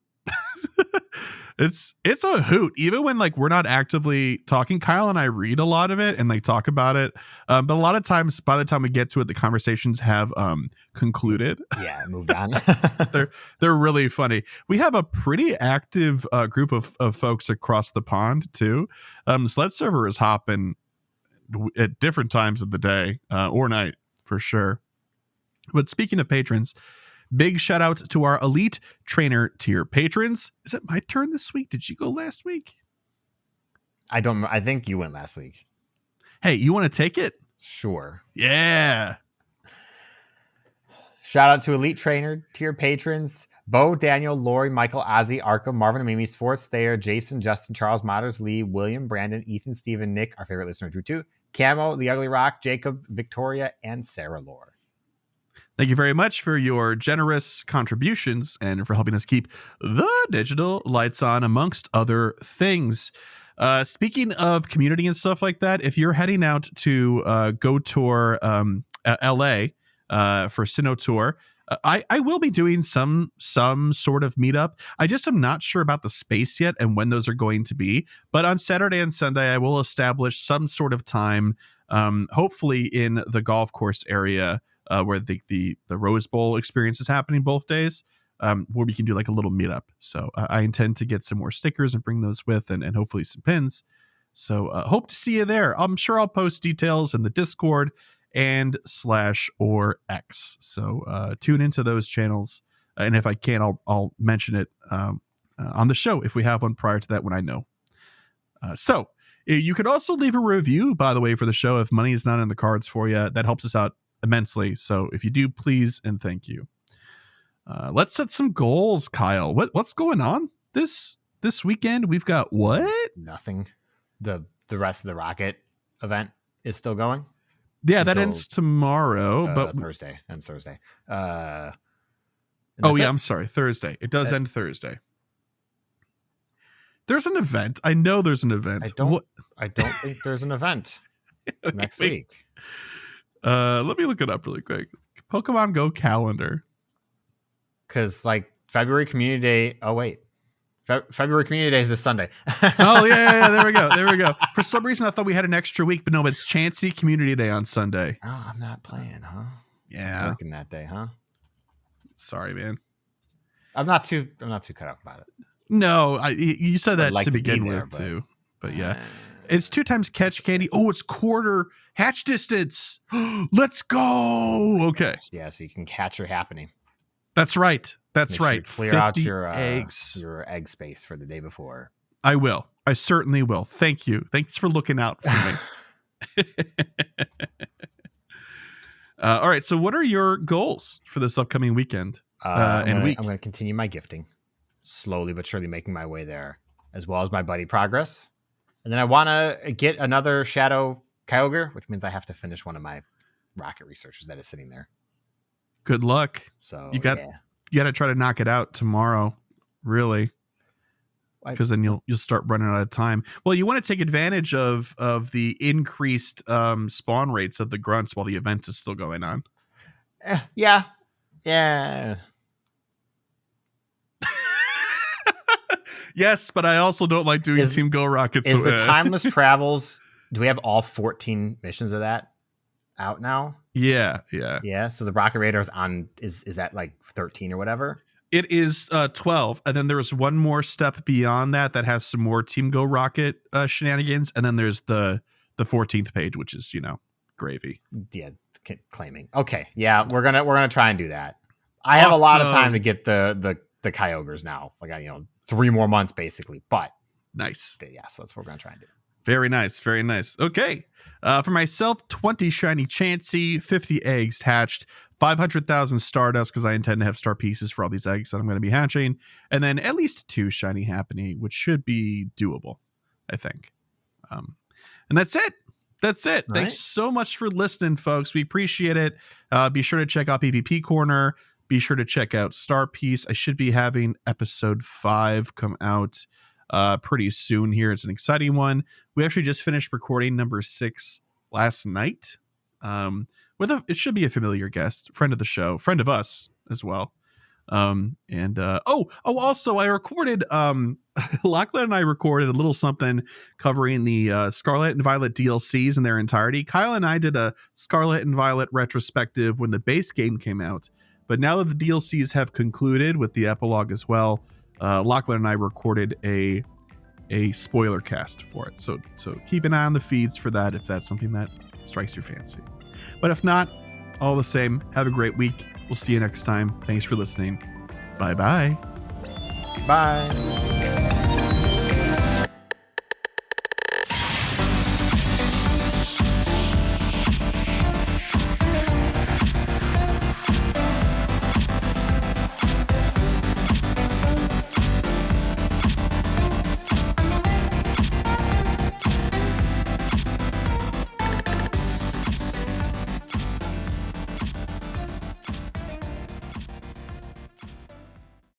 It's a hoot, even when like we're not actively talking. Kyle and I read a lot of it and like talk about it, but a lot of times by the time we get to it, the conversations have concluded. Yeah, moved on. they're really funny. We have a pretty active group of folks across the pond too. So that server is hopping at different times of the day or night for sure. But speaking of patrons, big shout out to our elite trainer tier patrons. Is it my turn this week? Did you go last week? I think you went last week. Hey, you want to take it? Sure. Yeah. Shout out to elite trainer tier patrons: Bo, Daniel, Lori, Michael, Ozzy, Arkham, Marvin, Mimi, Sports, Thayer, Jason, Justin, Charles, Motters, Lee, William, Brandon, Ethan, Stephen, Nick, our favorite listener, Drew 2, Camo, The Ugly Rock, Jacob, Victoria, and Sarah Lore. Thank you very much for your generous contributions and for helping us keep the digital lights on, amongst other things. Speaking of community and stuff like that, if you're heading out to Go Tour LA for Sinnoh Tour, I will be doing some sort of meetup. I just am not sure about the space yet and when those are going to be. But on Saturday and Sunday, I will establish some sort of time, hopefully in the golf course area, where the Rose Bowl experience is happening both days, where we can do like a little meetup. So I intend to get some more stickers and bring those with and hopefully some pins. So hope to see you there. I'm sure I'll post details in the Discord and /or/X. So tune into those channels. And if I can, I'll mention it on the show if we have one prior to that when I know. So you could also leave a review, by the way, for the show if money is not in the cards for you. That helps us out immensely. So if you do, please and thank you. Let's set some goals, Kyle. What's going on this weekend? We've got what? Nothing. The rest of the Rocket event is still going. Yeah, that ends tomorrow, but Thursday ends Thursday. I'm sorry, Thursday. It does end Thursday. There's an event. I know there's an event. I don't think there's an event next week. Let me look it up really quick. Pokemon Go calendar. Because like February Community Day. Oh wait, February Community Day is this Sunday. Oh yeah. There we go. For some reason, I thought we had an extra week, but no, it's Chansey Community Day on Sunday. Oh, I'm not playing, huh? Yeah, I'm working that day, huh? Sorry, man. I'm not too cut up about it. No, you said that like to begin with too. But yeah, it's 2 times catch candy. Oh, it's quarter hatch distance. Let's go. Okay. Yeah, so you can catch her happening. That's right. That's Make right. Sure you clear out your eggs. Your egg space for the day before. I will. I certainly will. Thank you. Thanks for looking out for me. All right. So, what are your goals for this upcoming weekend and week? I'm going to continue my gifting, slowly but surely making my way there, as well as my buddy progress. And then I want to get another Shadow Kyogre, which means I have to finish one of my rocket researches that is sitting there. Good luck. So You got to try to knock it out tomorrow, really, because then you'll start running out of time. Well, you want to take advantage of the increased spawn rates of the grunts while the event is still going on. Yeah. Yes, but I also don't like doing Team Go Rockets. Is the Timeless Travels? Do we have all 14 missions of that out now? Yeah. So the Rocket Raider is that like 13 or whatever? It is 12, and then there's one more step beyond that has some more Team Go Rocket shenanigans, and then there's the 14th page, which is gravy. Yeah, claiming. Okay, yeah, we're gonna try and do that. I have a lot of time to get the Kyogres now. Like 3 more months basically, but nice. Yeah, so that's what we're gonna try and do. Very nice. Okay. For myself, 20 shiny Chansey, 50 eggs hatched, 500,000 Stardust because I intend to have star pieces for all these eggs that I'm going to be hatching, and then at least 2 shiny Happiny, which should be doable, I think. And that's it. Right. Thanks so much for listening, folks. We appreciate it. Be sure to check out PvP Corner. Be sure to check out Star Piece. I should be having episode 5 come out pretty soon here. It's an exciting one. We actually just finished recording number 6 last night. It should be a familiar guest, friend of the show, friend of us as well. Also I recorded Lachlan and I recorded a little something covering the Scarlet and Violet DLCs in their entirety. Kyle and I did a Scarlet and Violet retrospective when the base game came out, but now that the DLCs have concluded with the epilogue as well, Lachlan and I recorded a spoiler cast for it. So keep an eye on the feeds for that if that's something that strikes your fancy. But if not, all the same, have a great week. We'll see you next time. Thanks for listening. Bye-bye. Bye.